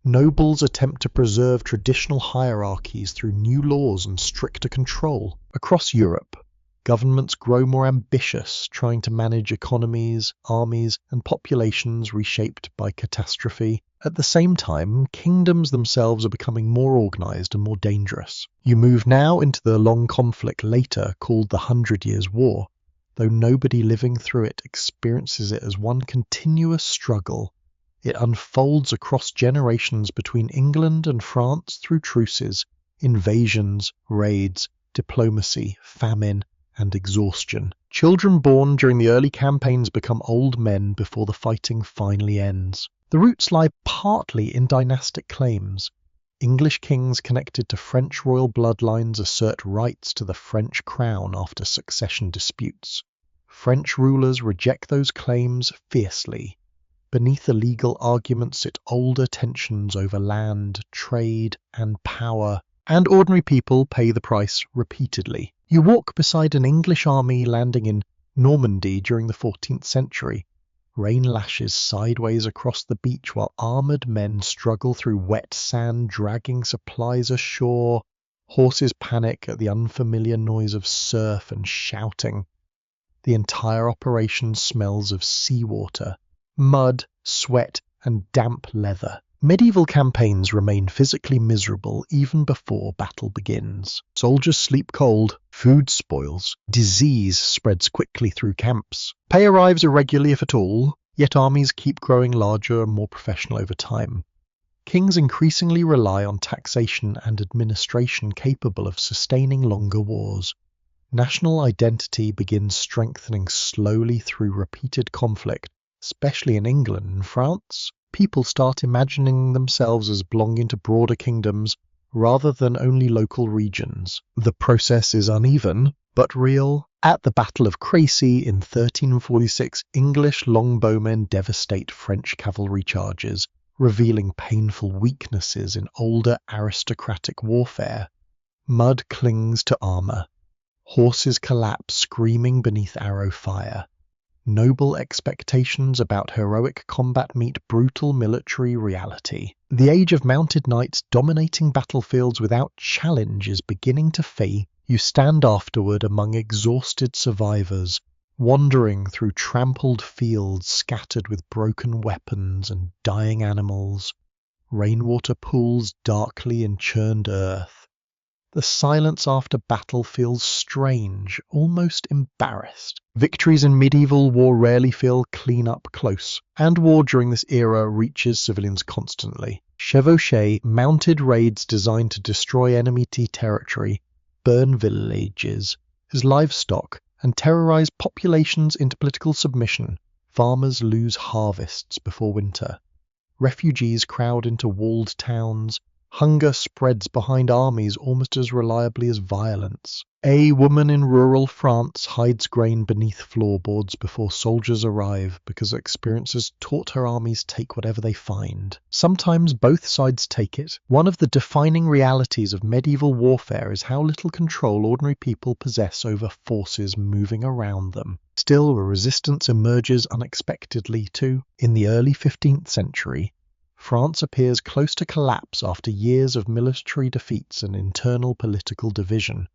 Nobles attempt to preserve traditional hierarchies through new laws and stricter control. Across Europe, governments grow more ambitious, trying to manage economies, armies, and populations reshaped by catastrophe. At the same time, kingdoms themselves are becoming more organized and more dangerous. You move now into the long conflict later called the 100 Years' War, though nobody living through it experiences it as one continuous struggle. It unfolds across generations between England and France through truces, invasions, raids, diplomacy, famine, and exhaustion. Children born during the early campaigns become old men before the fighting finally ends. The roots lie partly in dynastic claims. English kings connected to French royal bloodlines assert rights to the French crown after succession disputes. French rulers reject those claims fiercely. Beneath the legal arguments sit older tensions over land, trade, and power, and ordinary people pay the price repeatedly. You walk beside an English army landing in Normandy during the 14th century. Rain lashes sideways across the beach while armoured men struggle through wet sand, dragging supplies ashore. Horses panic at the unfamiliar noise of surf and shouting. The entire operation smells of seawater, mud, sweat, and damp leather. Medieval campaigns remain physically miserable even before battle begins. Soldiers sleep cold, food spoils, disease spreads quickly through camps. Pay arrives irregularly if at all, yet armies keep growing larger and more professional over time. Kings increasingly rely on taxation and administration capable of sustaining longer wars. National identity begins strengthening slowly through repeated conflict, especially in England and France. People start imagining themselves as belonging to broader kingdoms rather than only local regions. The process is uneven, but real. At the Battle of Crecy in 1346, English longbowmen devastate French cavalry charges, revealing painful weaknesses in older aristocratic warfare. Mud clings to armour. Horses collapse screaming beneath arrow fire. Noble expectations about heroic combat meet brutal military reality. The age of mounted knights dominating battlefields without challenge is beginning to fade. You stand afterward among exhausted survivors, wandering through trampled fields scattered with broken weapons and dying animals, rainwater pools darkly in churned earth. The silence after battle feels strange, almost embarrassed. Victories in medieval war rarely feel clean up close, and war during this era reaches civilians constantly. Chevauchés, mounted raids designed to destroy enemy territory, burn villages, as livestock, and terrorize populations into political submission. Farmers lose harvests before winter. Refugees crowd into walled towns. Hunger spreads behind armies almost as reliably as violence. A woman in rural France hides grain beneath floorboards before soldiers arrive because experiences taught her armies take whatever they find. Sometimes both sides take it. One of the defining realities of medieval warfare is how little control ordinary people possess over forces moving around them. Still, a resistance emerges unexpectedly too. In the early 15th century, France appears close to collapse after years of military defeats and internal political division.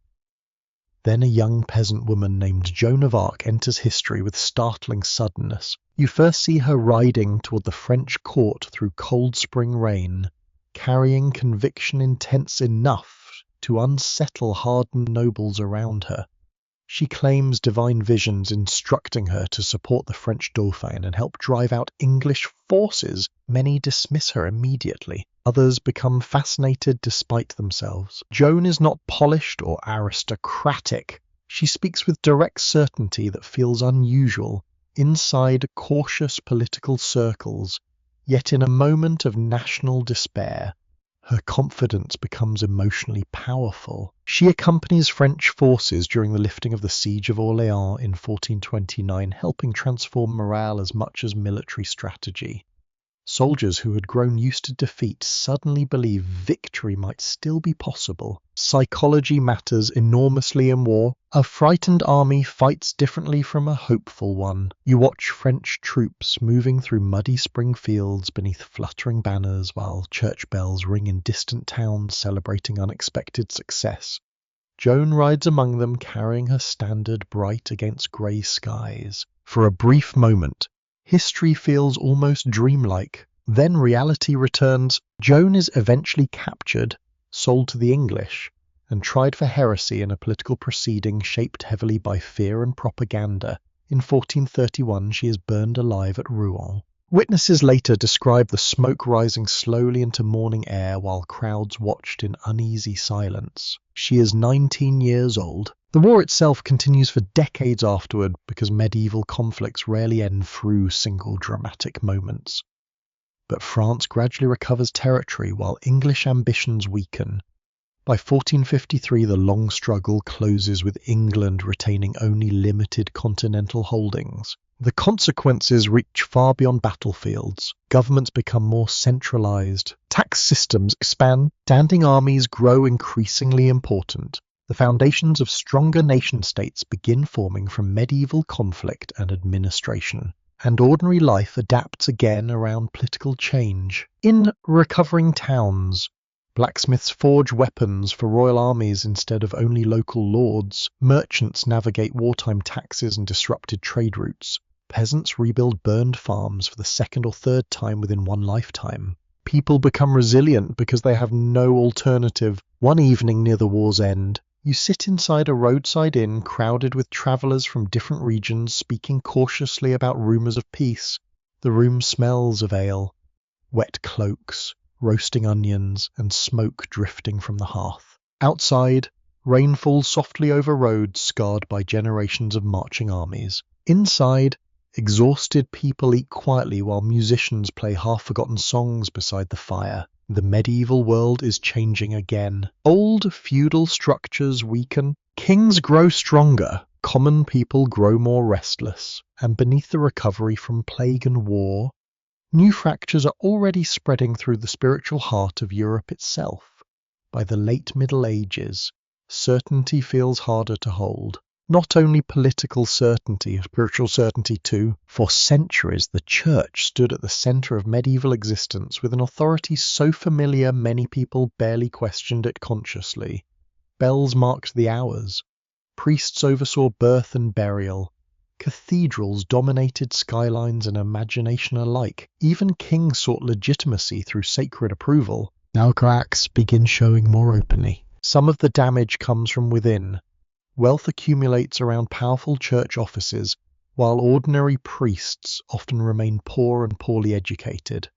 Then a young peasant woman named Joan of Arc enters history with startling suddenness. You first see her riding toward the French court through cold spring rain, carrying conviction intense enough to unsettle hardened nobles around her. She claims divine visions instructing her to support the French Dauphin and help drive out English forces. Many dismiss her immediately. Others become fascinated despite themselves. Joan is not polished or aristocratic. She speaks with direct certainty that feels unusual inside cautious political circles, yet in a moment of national despair, her confidence becomes emotionally powerful. She accompanies French forces during the lifting of the Siege of Orléans in 1429, helping transform morale as much as military strategy. Soldiers who had grown used to defeat suddenly believe victory might still be possible. Psychology matters enormously in war. A frightened army fights differently from a hopeful one. You watch French troops moving through muddy spring fields beneath fluttering banners while church bells ring in distant towns celebrating unexpected success. Joan rides among them carrying her standard bright against grey skies. For a brief moment, history feels almost dreamlike. Then reality returns. Joan is eventually captured, sold to the English, and tried for heresy in a political proceeding shaped heavily by fear and propaganda. In 1431 she is burned alive at Rouen. Witnesses later describe the smoke rising slowly into morning air while crowds watched in uneasy silence. She is 19 years old. The war itself continues for decades afterward because medieval conflicts rarely end through single dramatic moments. But France gradually recovers territory while English ambitions weaken. By 1453 the long struggle closes with England retaining only limited continental holdings. The consequences reach far beyond battlefields. Governments become more centralized. Tax systems expand. Standing armies grow increasingly important. The foundations of stronger nation-states begin forming from medieval conflict and administration. And ordinary life adapts again around political change. In recovering towns, blacksmiths forge weapons for royal armies instead of only local lords. Merchants navigate wartime taxes and disrupted trade routes. Peasants rebuild burned farms for the second or third time within one lifetime. People become resilient because they have no alternative. One evening near the war's end, you sit inside a roadside inn crowded with travellers from different regions speaking cautiously about rumours of peace. The room smells of ale, wet cloaks, roasting onions, and smoke drifting from the hearth. Outside, rain falls softly over roads scarred by generations of marching armies. Inside, exhausted people eat quietly while musicians play half-forgotten songs beside the fire. The medieval world is changing again. Old feudal structures weaken, kings grow stronger, common people grow more restless, and beneath the recovery from plague and war, new fractures are already spreading through the spiritual heart of Europe itself. By the late Middle Ages, certainty feels harder to hold. Not only political certainty, spiritual certainty too. For centuries, the Church stood at the centre of medieval existence with an authority so familiar many people barely questioned it consciously. Bells marked the hours. Priests oversaw birth and burial. Cathedrals dominated skylines and imagination alike. Even kings sought legitimacy through sacred approval. Now cracks begin showing more openly. Some of the damage comes from within. Wealth accumulates around powerful church offices, while ordinary priests often remain poor and poorly educated.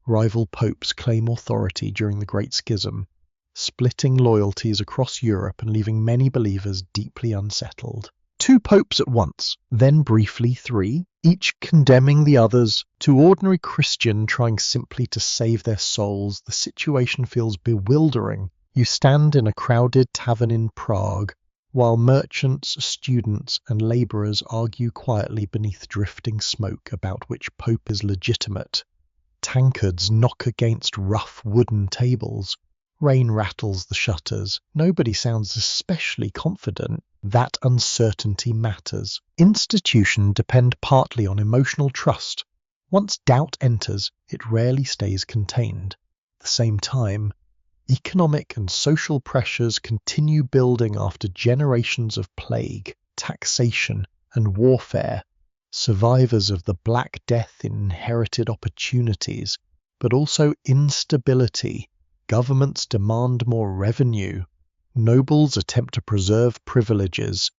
Rival popes claim authority during the Great Schism, splitting loyalties across Europe and leaving many believers deeply unsettled. 2 popes at once, then briefly 3, each condemning the others. To ordinary Christian trying simply to save their souls, the situation feels bewildering. You stand in a crowded tavern in Prague, while merchants, students, and labourers argue quietly beneath drifting smoke about which pope is legitimate. Tankards knock against rough wooden tables. Rain rattles the shutters. Nobody sounds especially confident. That uncertainty matters. Institutions depend partly on emotional trust. Once doubt enters, it rarely stays contained. At the same time, economic and social pressures continue building after generations of plague, taxation, and warfare. Survivors of the Black Death inherited opportunities, but also instability. Governments demand more revenue. Nobles attempt to preserve privileges.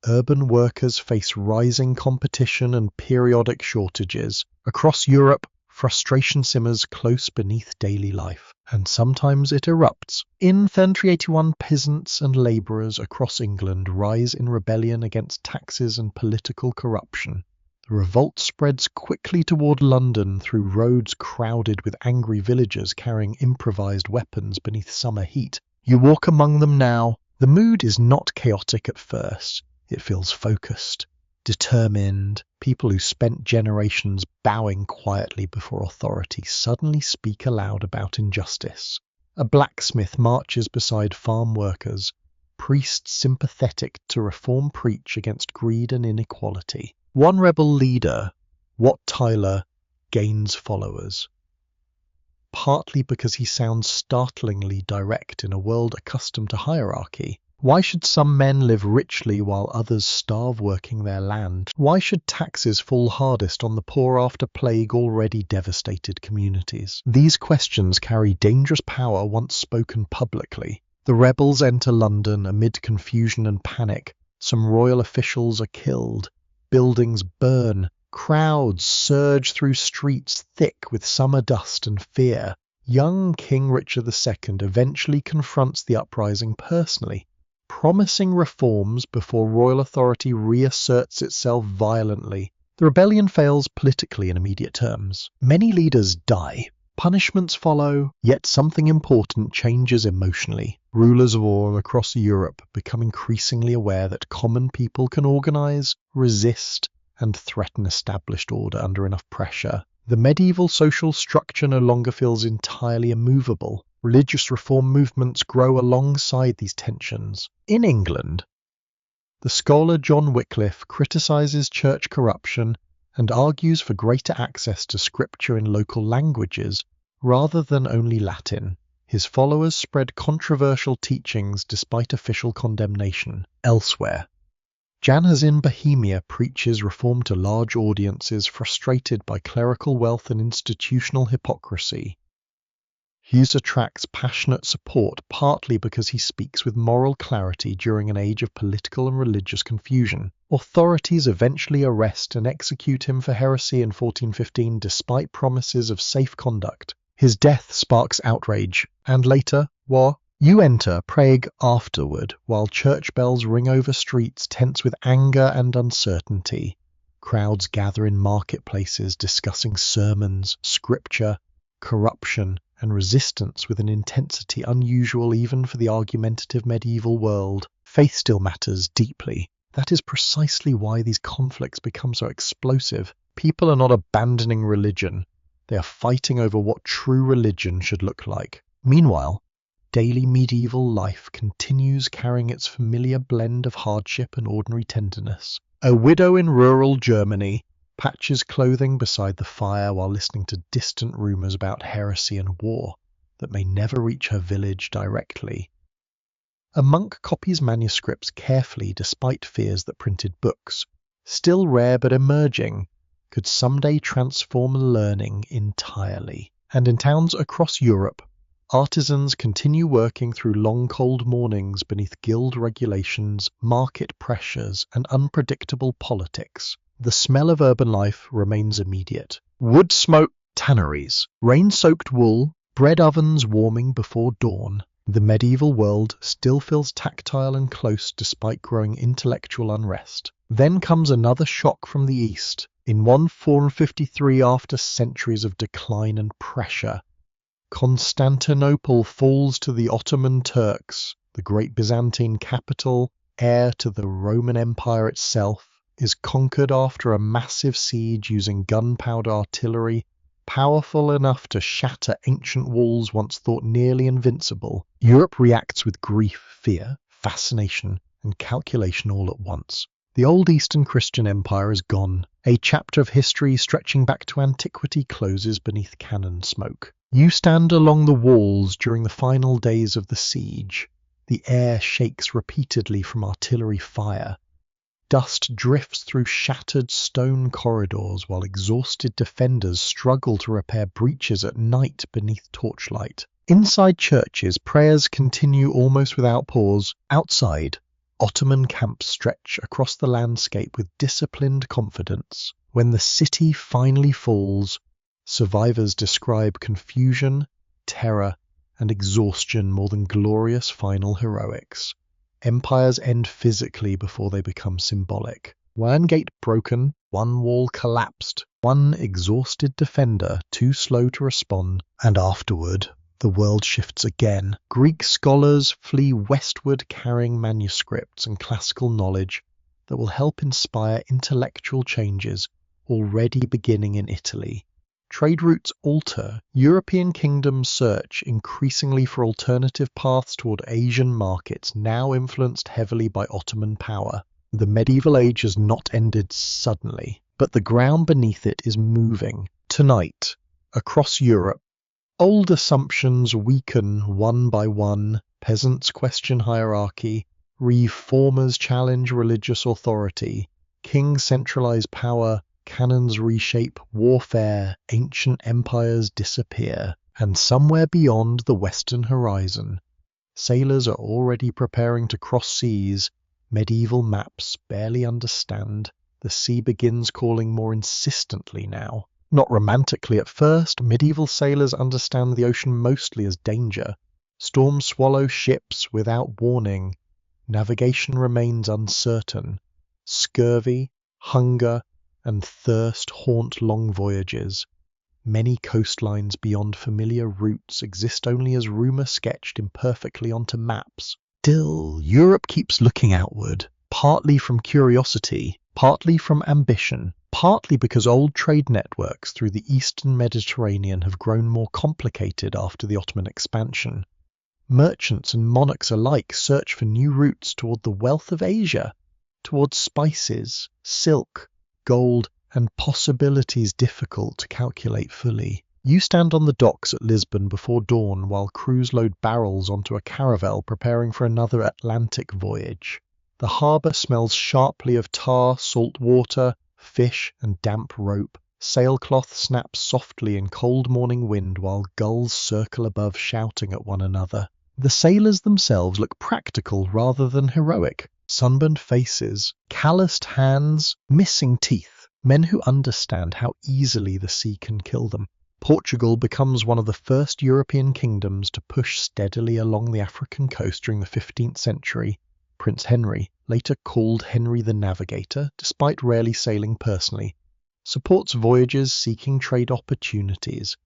Urban workers face rising competition and periodic shortages. Across Europe, frustration simmers close beneath daily life, and sometimes it erupts. In 1381, peasants and labourers across England rise in rebellion against taxes and political corruption. The revolt spreads quickly toward London through roads crowded with angry villagers carrying improvised weapons beneath summer heat. You walk among them now. The mood is not chaotic at first. It feels focused. Determined, people who spent generations bowing quietly before authority suddenly speak aloud about injustice. A blacksmith marches beside farm workers, priests sympathetic to reform preach against greed and inequality. One rebel leader, Wat Tyler, gains followers, partly because he sounds startlingly direct in a world accustomed to hierarchy. Why should some men live richly while others starve working their land? Why should taxes fall hardest on the poor after plague already devastated communities? These questions carry dangerous power once spoken publicly. The rebels enter London amid confusion and panic. Some royal officials are killed. Buildings burn. Crowds surge through streets thick with summer dust and fear. Young King Richard II eventually confronts the uprising personally, promising reforms before royal authority reasserts itself violently. The rebellion fails politically in immediate terms. Many leaders die. Punishments follow, yet something important changes emotionally. Rulers of all across Europe become increasingly aware that common people can organize, resist, and threaten established order under enough pressure. The medieval social structure no longer feels entirely immovable. Religious reform movements grow alongside these tensions. In England, the scholar John Wycliffe criticizes church corruption and argues for greater access to scripture in local languages rather than only Latin. His followers spread controversial teachings despite official condemnation. Elsewhere, Janus in Bohemia preaches reform to large audiences frustrated by clerical wealth and institutional hypocrisy. Hughes attracts passionate support partly because he speaks with moral clarity during an age of political and religious confusion. Authorities eventually arrest and execute him for heresy in 1415 despite promises of safe conduct. His death sparks outrage, and later, war. You enter Prague afterward, while church bells ring over streets tense with anger and uncertainty. Crowds gather in marketplaces discussing sermons, scripture, corruption, and resistance with an intensity unusual even for the argumentative medieval world. Faith still matters deeply. That is precisely why these conflicts become so explosive. People are not abandoning religion. They are fighting over what true religion should look like. Meanwhile, daily medieval life continues carrying its familiar blend of hardship and ordinary tenderness. A widow in rural Germany patches clothing beside the fire while listening to distant rumors about heresy and war that may never reach her village directly. A monk copies manuscripts carefully despite fears that printed books, still rare but emerging, could someday transform learning entirely. And in towns across Europe, artisans continue working through long cold mornings beneath guild regulations, market pressures, and unpredictable politics. The smell of urban life remains immediate. Wood smoke, tanneries, rain-soaked wool, bread ovens warming before dawn. The medieval world still feels tactile and close despite growing intellectual unrest. Then comes another shock from the east. In 1453, after centuries of decline and pressure, Constantinople falls to the Ottoman Turks. The great Byzantine capital, heir to the Roman Empire itself, is conquered after a massive siege using gunpowder artillery, powerful enough to shatter ancient walls once thought nearly invincible. Europe reacts with grief, fear, fascination, and calculation all at once. The old Eastern Christian Empire is gone. A chapter of history stretching back to antiquity closes beneath cannon smoke. You stand along the walls during the final days of the siege. The air shakes repeatedly from artillery fire. Dust drifts through shattered stone corridors while exhausted defenders struggle to repair breaches at night beneath torchlight. Inside churches, prayers continue almost without pause. Outside, Ottoman camps stretch across the landscape with disciplined confidence. When the city finally falls, survivors describe confusion, terror, and exhaustion more than glorious final heroics. Empires end physically before they become symbolic. One gate broken, one wall collapsed, one exhausted defender too slow to respond, and afterward, the world shifts again. Greek scholars flee westward carrying manuscripts and classical knowledge that will help inspire intellectual changes already beginning in Italy. Trade routes alter. European kingdoms search increasingly for alternative paths toward Asian markets, now influenced heavily by Ottoman power. The medieval age has not ended suddenly, but the ground beneath it is moving. Tonight, across Europe, old assumptions weaken one by one, peasants question hierarchy, reformers challenge religious authority, kings centralize power, cannons reshape warfare, ancient empires disappear, and somewhere beyond the western horizon, sailors are already preparing to cross seas medieval maps barely understand. The sea begins calling more insistently now. Not romantically at first, medieval sailors understand the ocean mostly as danger. Storms swallow ships without warning. Navigation remains uncertain. Scurvy, hunger, and thirst haunt long voyages. Many coastlines beyond familiar routes exist only as rumour sketched imperfectly onto maps. Still, Europe keeps looking outward, partly from curiosity, partly from ambition, partly because old trade networks through the eastern Mediterranean have grown more complicated after the Ottoman expansion. Merchants and monarchs alike search for new routes toward the wealth of Asia, towards spices, silk, gold, and possibilities difficult to calculate fully. You stand on the docks at Lisbon before dawn while crews load barrels onto a caravel preparing for another Atlantic voyage. The harbour smells sharply of tar, salt water, fish, and damp rope. Sailcloth snaps softly in cold morning wind while gulls circle above shouting at one another. The sailors themselves look practical rather than heroic. Sunburned faces, calloused hands, missing teeth. Men who understand how easily the sea can kill them. Portugal becomes one of the first European kingdoms to push steadily along the African coast during the 15th century. Prince Henry, later called Henry the Navigator, despite rarely sailing personally, supports voyages seeking trade opportunities,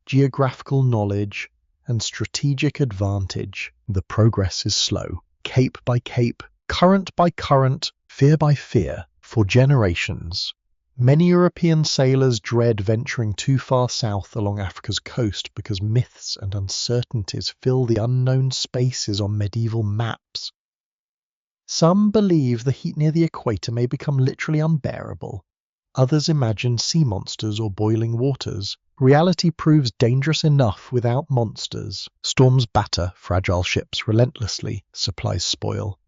geographical knowledge, and strategic advantage. The progress is slow, cape by cape, current by current, fear by fear, for generations. Many European sailors dread venturing too far south along Africa's coast because myths and uncertainties fill the unknown spaces on medieval maps. Some believe the heat near the equator may become literally unbearable. Others imagine sea monsters or boiling waters. Reality proves dangerous enough without monsters. Storms batter fragile ships relentlessly, supplies spoil.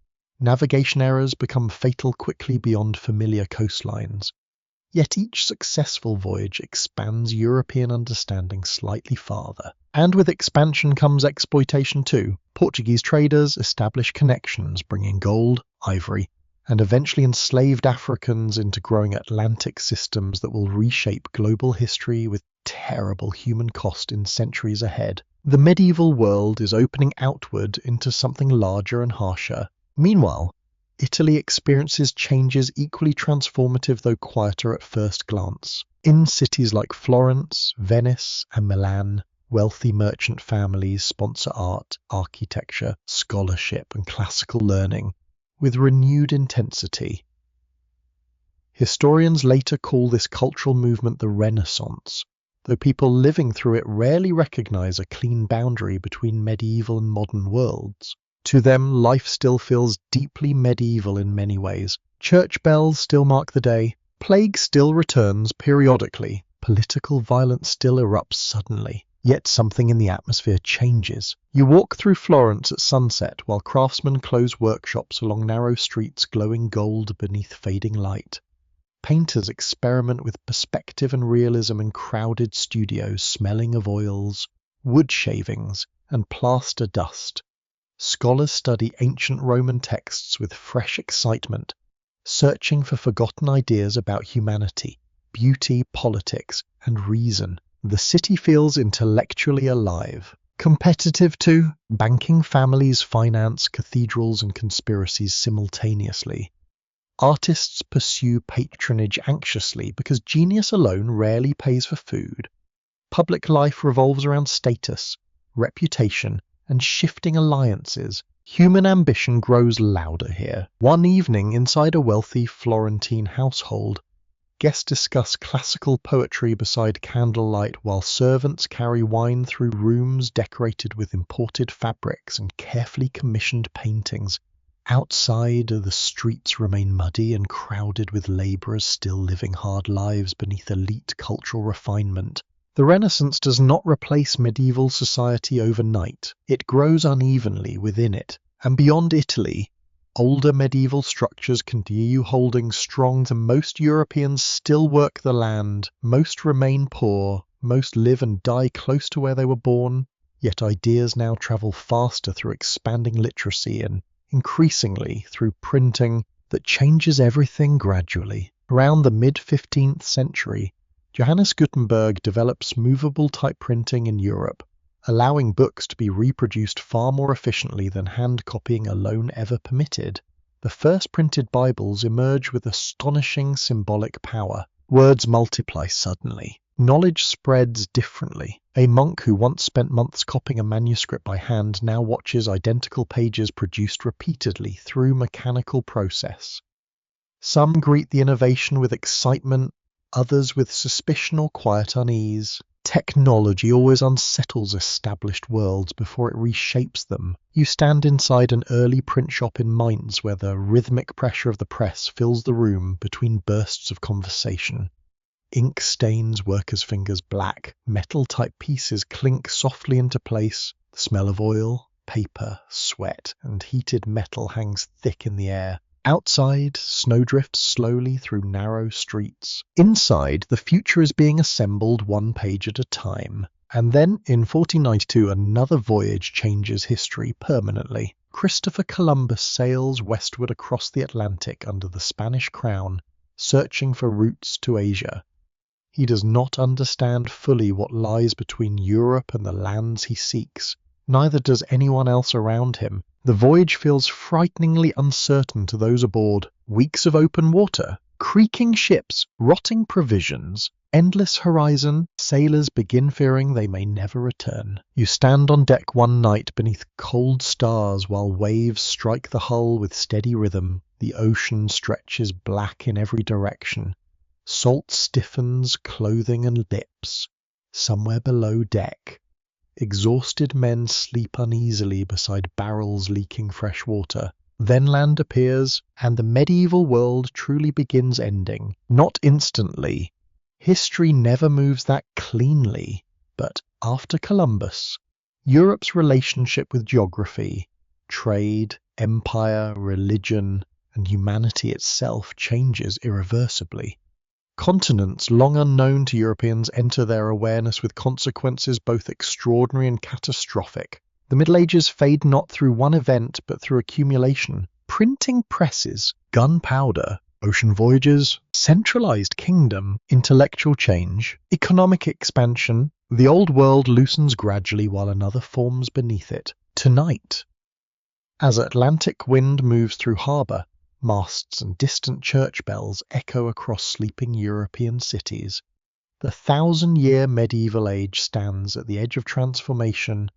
Navigation errors become fatal quickly beyond familiar coastlines. Yet each successful voyage expands European understanding slightly farther. And with expansion comes exploitation too. Portuguese traders establish connections, bringing gold, ivory, and eventually enslaved Africans into growing Atlantic systems that will reshape global history with terrible human cost in centuries ahead. The medieval world is opening outward into something larger and harsher. Meanwhile, Italy experiences changes equally transformative though quieter at first glance. In cities like Florence, Venice, and Milan, wealthy merchant families sponsor art, architecture, scholarship, and classical learning with renewed intensity. Historians later call this cultural movement the Renaissance, though people living through it rarely recognize a clean boundary between medieval and modern worlds. To them, life still feels deeply medieval in many ways. Church bells still mark the day. Plague still returns periodically. Political violence still erupts suddenly. Yet something in the atmosphere changes. You walk through Florence at sunset while craftsmen close workshops along narrow streets glowing gold beneath fading light. Painters experiment with perspective and realism in crowded studios smelling of oils, wood shavings, and plaster dust. Scholars study ancient Roman texts with fresh excitement, searching for forgotten ideas about humanity, beauty, politics, and reason. The city feels intellectually alive. Competitive too, banking families finance cathedrals and conspiracies simultaneously. Artists pursue patronage anxiously because genius alone rarely pays for food. Public life revolves around status, reputation, and shifting alliances. Human ambition grows louder here. One evening, inside a wealthy Florentine household, guests discuss classical poetry beside candlelight while servants carry wine through rooms decorated with imported fabrics and carefully commissioned paintings. Outside, the streets remain muddy and crowded with labourers still living hard lives beneath elite cultural refinement. The Renaissance does not replace medieval society overnight. It grows unevenly within it. And beyond Italy, older medieval structures continue holding strong. Most Europeans still work the land, most remain poor, most live and die close to where they were born, yet ideas now travel faster through expanding literacy and increasingly through printing that changes everything gradually. Around the mid-15th century, Johannes Gutenberg develops movable type printing in Europe, allowing books to be reproduced far more efficiently than hand copying alone ever permitted. The first printed Bibles emerge with astonishing symbolic power. Words multiply suddenly. Knowledge spreads differently. A monk who once spent months copying a manuscript by hand now watches identical pages produced repeatedly through mechanical process. Some greet the innovation with excitement, others with suspicion or quiet unease. Technology always unsettles established worlds before it reshapes them. You stand inside an early print shop in Mainz where the rhythmic pressure of the press fills the room between bursts of conversation. Ink stains workers' fingers black, metal-type pieces clink softly into place. The smell of oil, paper, sweat, and heated metal hangs thick in the air. Outside, snow drifts slowly through narrow streets. Inside, the future is being assembled one page at a time. And then, in 1492, another voyage changes history permanently. Christopher Columbus sails westward across the Atlantic under the Spanish crown, searching for routes to Asia. He does not understand fully what lies between Europe and the lands he seeks. Neither does anyone else around him. The voyage feels frighteningly uncertain to those aboard. Weeks of open water, creaking ships, rotting provisions, endless horizon. Sailors begin fearing they may never return. You stand on deck one night beneath cold stars while waves strike the hull with steady rhythm. The ocean stretches black in every direction. Salt stiffens clothing and lips. Somewhere below deck, exhausted men sleep uneasily beside barrels leaking fresh water. Then land appears, and the medieval world truly begins ending. Not instantly. History never moves that cleanly. But after Columbus, Europe's relationship with geography, trade, empire, religion, and humanity itself changes irreversibly. Continents long unknown to Europeans enter their awareness with consequences both extraordinary and catastrophic. The Middle Ages fade not through one event but through accumulation. Printing presses, gunpowder, ocean voyages, centralized kingdom, intellectual change, economic expansion. The old world loosens gradually while another forms beneath it. Tonight, as Atlantic wind moves through harbour, masts and distant church bells echo across sleeping European cities. The 1,000-year medieval age stands at the edge of transformation,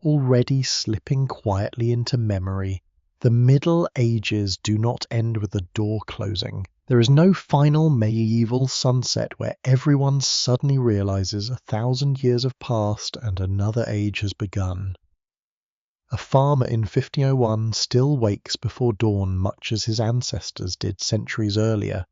already slipping quietly into memory. The Middle Ages do not end with the door closing. There is no final medieval sunset where everyone suddenly realizes 1,000 years have passed and another age has begun. A farmer in 1501 still wakes before dawn much as his ancestors did centuries earlier.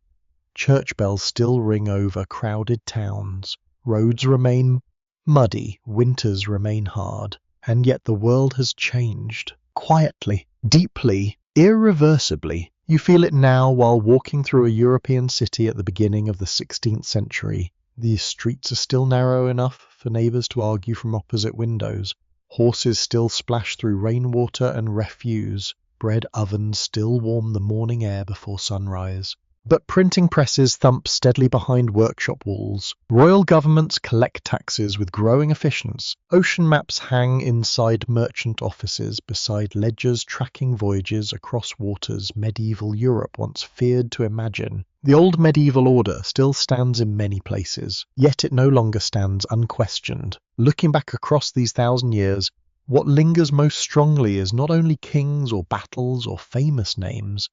Church bells still ring over crowded towns. Roads remain muddy, winters remain hard. And yet the world has changed. Quietly, deeply, irreversibly. You feel it now while walking through a European city at the beginning of the 16th century. The streets are still narrow enough for neighbours to argue from opposite windows. Horses still splash through rainwater and refuse. Bread ovens still warm the morning air before sunrise. But printing presses thump steadily behind workshop walls. Royal governments collect taxes with growing efficiency. Ocean maps hang inside merchant offices beside ledgers tracking voyages across waters medieval Europe once feared to imagine. The old medieval order still stands in many places, yet it no longer stands unquestioned. Looking back across these 1,000 years, What lingers most strongly is not only kings or battles or famous names,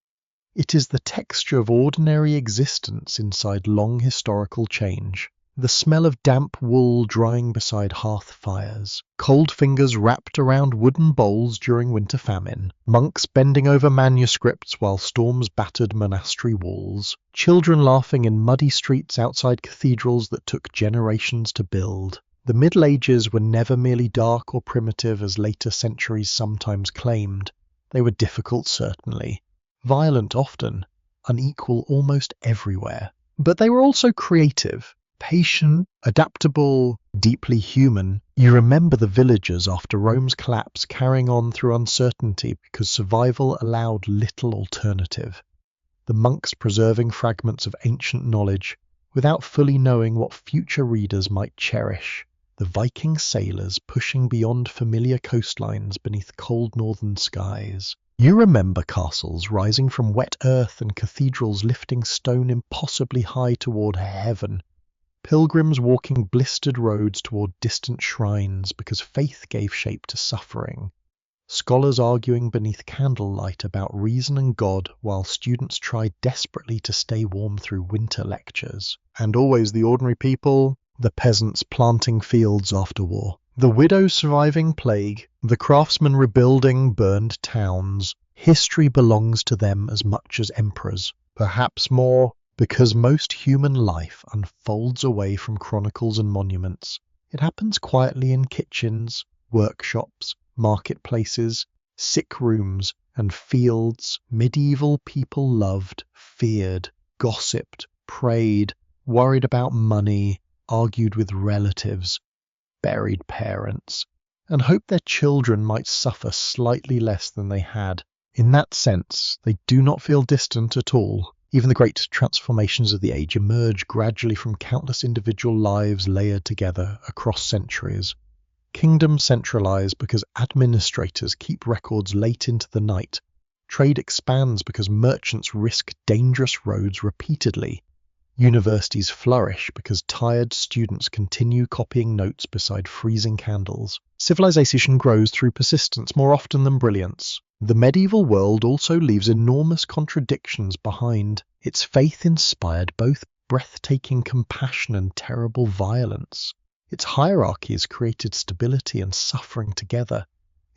it is the texture of ordinary existence inside long historical change. The smell of damp wool drying beside hearth fires, cold fingers wrapped around wooden bowls during winter famine, monks bending over manuscripts while storms battered monastery walls, children laughing in muddy streets outside cathedrals that took generations to build. The Middle Ages were never merely dark or primitive as later centuries sometimes claimed. They were difficult, certainly, violent often, unequal almost everywhere. But they were also creative, patient, adaptable, deeply human. You remember the villagers after Rome's collapse carrying on through uncertainty because survival allowed little alternative. The monks preserving fragments of ancient knowledge without fully knowing what future readers might cherish. The Viking sailors pushing beyond familiar coastlines beneath cold northern skies. You remember castles rising from wet earth and cathedrals lifting stone impossibly high toward heaven. Pilgrims walking blistered roads toward distant shrines because faith gave shape to suffering. Scholars arguing beneath candlelight about reason and God while students tried desperately to stay warm through winter lectures. And always the ordinary people, the peasants planting fields after war. The widows surviving plague, the craftsmen rebuilding burned towns. History belongs to them as much as emperors, perhaps more, because most human life unfolds away from chronicles and monuments. It happens quietly in kitchens, workshops, marketplaces, sick rooms, and fields medieval people loved, feared, gossiped, prayed, worried about money, argued with relatives, buried parents, and hoped their children might suffer slightly less than they had. In that sense, they do not feel distant at all. Even the great transformations of the age emerge gradually from countless individual lives layered together across centuries. Kingdoms centralize because administrators keep records late into the night. Trade expands because merchants risk dangerous roads repeatedly. Universities flourish because tired students continue copying notes beside freezing candles. Civilization grows through persistence more often than brilliance. The medieval world also leaves enormous contradictions behind. Its faith inspired both breathtaking compassion and terrible violence. Its hierarchies created stability and suffering together.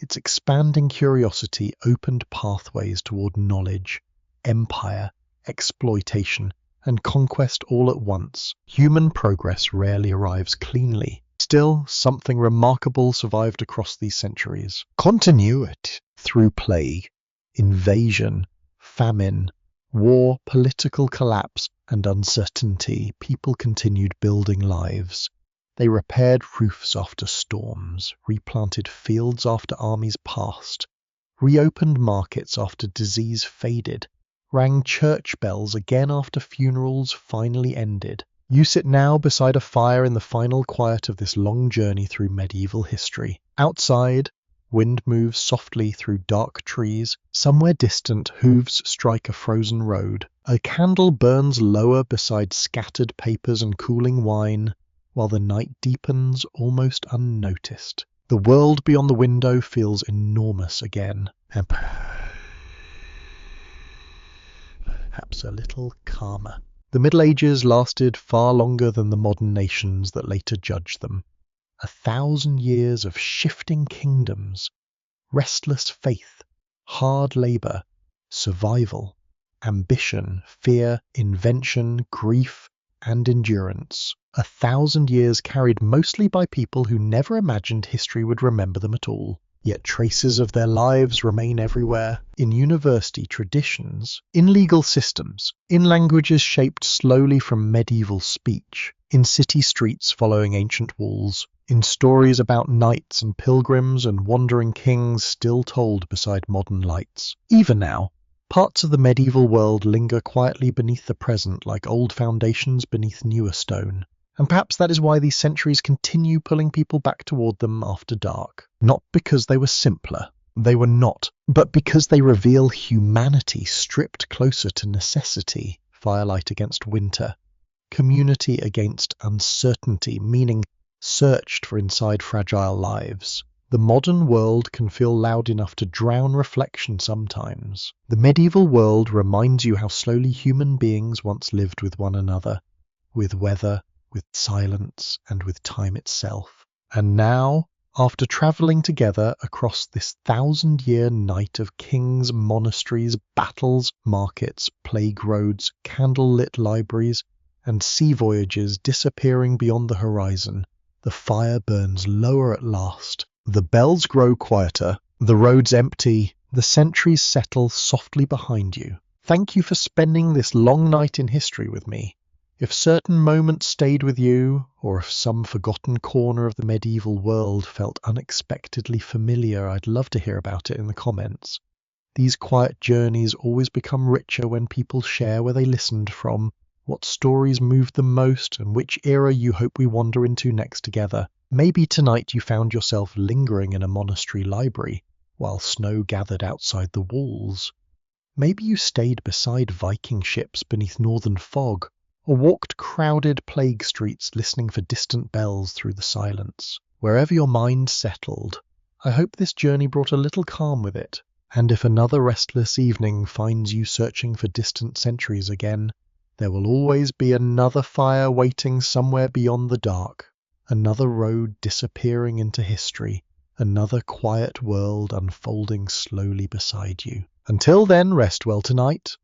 Its expanding curiosity opened pathways toward knowledge, empire, exploitation, and conquest all at once. Human progress rarely arrives cleanly. Still, something remarkable survived across these centuries. Continuity through plague, invasion, famine, war, political collapse, and uncertainty. People continued building lives. They repaired roofs after storms, replanted fields after armies passed, reopened markets after disease faded, rang church bells again after funerals finally ended. You sit now beside a fire in the final quiet of this long journey through medieval history. Outside, wind moves softly through dark trees. Somewhere distant, hooves strike a frozen road. A candle burns lower beside scattered papers and cooling wine, while the night deepens almost unnoticed. The world beyond the window feels enormous again, and perhaps a little calmer. The Middle Ages lasted far longer than the modern nations that later judged them. 1,000 years of shifting kingdoms, restless faith, hard labor, survival, ambition, fear, invention, grief, and endurance. 1,000 years carried mostly by people who never imagined history would remember them at all. Yet traces of their lives remain everywhere, in university traditions, in legal systems, in languages shaped slowly from medieval speech, in city streets following ancient walls, in stories about knights and pilgrims and wandering kings still told beside modern lights. Even now, parts of the medieval world linger quietly beneath the present like old foundations beneath newer stone. And perhaps that is why these centuries continue pulling people back toward them after dark. Not because they were simpler, they were not, but because they reveal humanity stripped closer to necessity, firelight against winter, community against uncertainty, meaning searched for inside fragile lives. The modern world can feel loud enough to drown reflection sometimes. The medieval world reminds you how slowly human beings once lived with one another, with weather, with silence, and with time itself. And now, after travelling together across this 1,000-year night of kings, monasteries, battles, markets, plague roads, candle-lit libraries, and sea voyages disappearing beyond the horizon, the fire burns lower at last. The bells grow quieter, the roads empty, the centuries settle softly behind you. Thank you for spending this long night in history with me. If certain moments stayed with you, or if some forgotten corner of the medieval world felt unexpectedly familiar, I'd love to hear about it in the comments. These quiet journeys always become richer when people share where they listened from, what stories moved them most, and which era you hope we wander into next together. Maybe tonight you found yourself lingering in a monastery library, while snow gathered outside the walls. Maybe you stayed beside Viking ships beneath northern fog, or walked crowded plague streets listening for distant bells through the silence. Wherever your mind settled, I hope this journey brought a little calm with it, and if another restless evening finds you searching for distant centuries again, there will always be another fire waiting somewhere beyond the dark, another road disappearing into history, another quiet world unfolding slowly beside you. Until then, rest well tonight,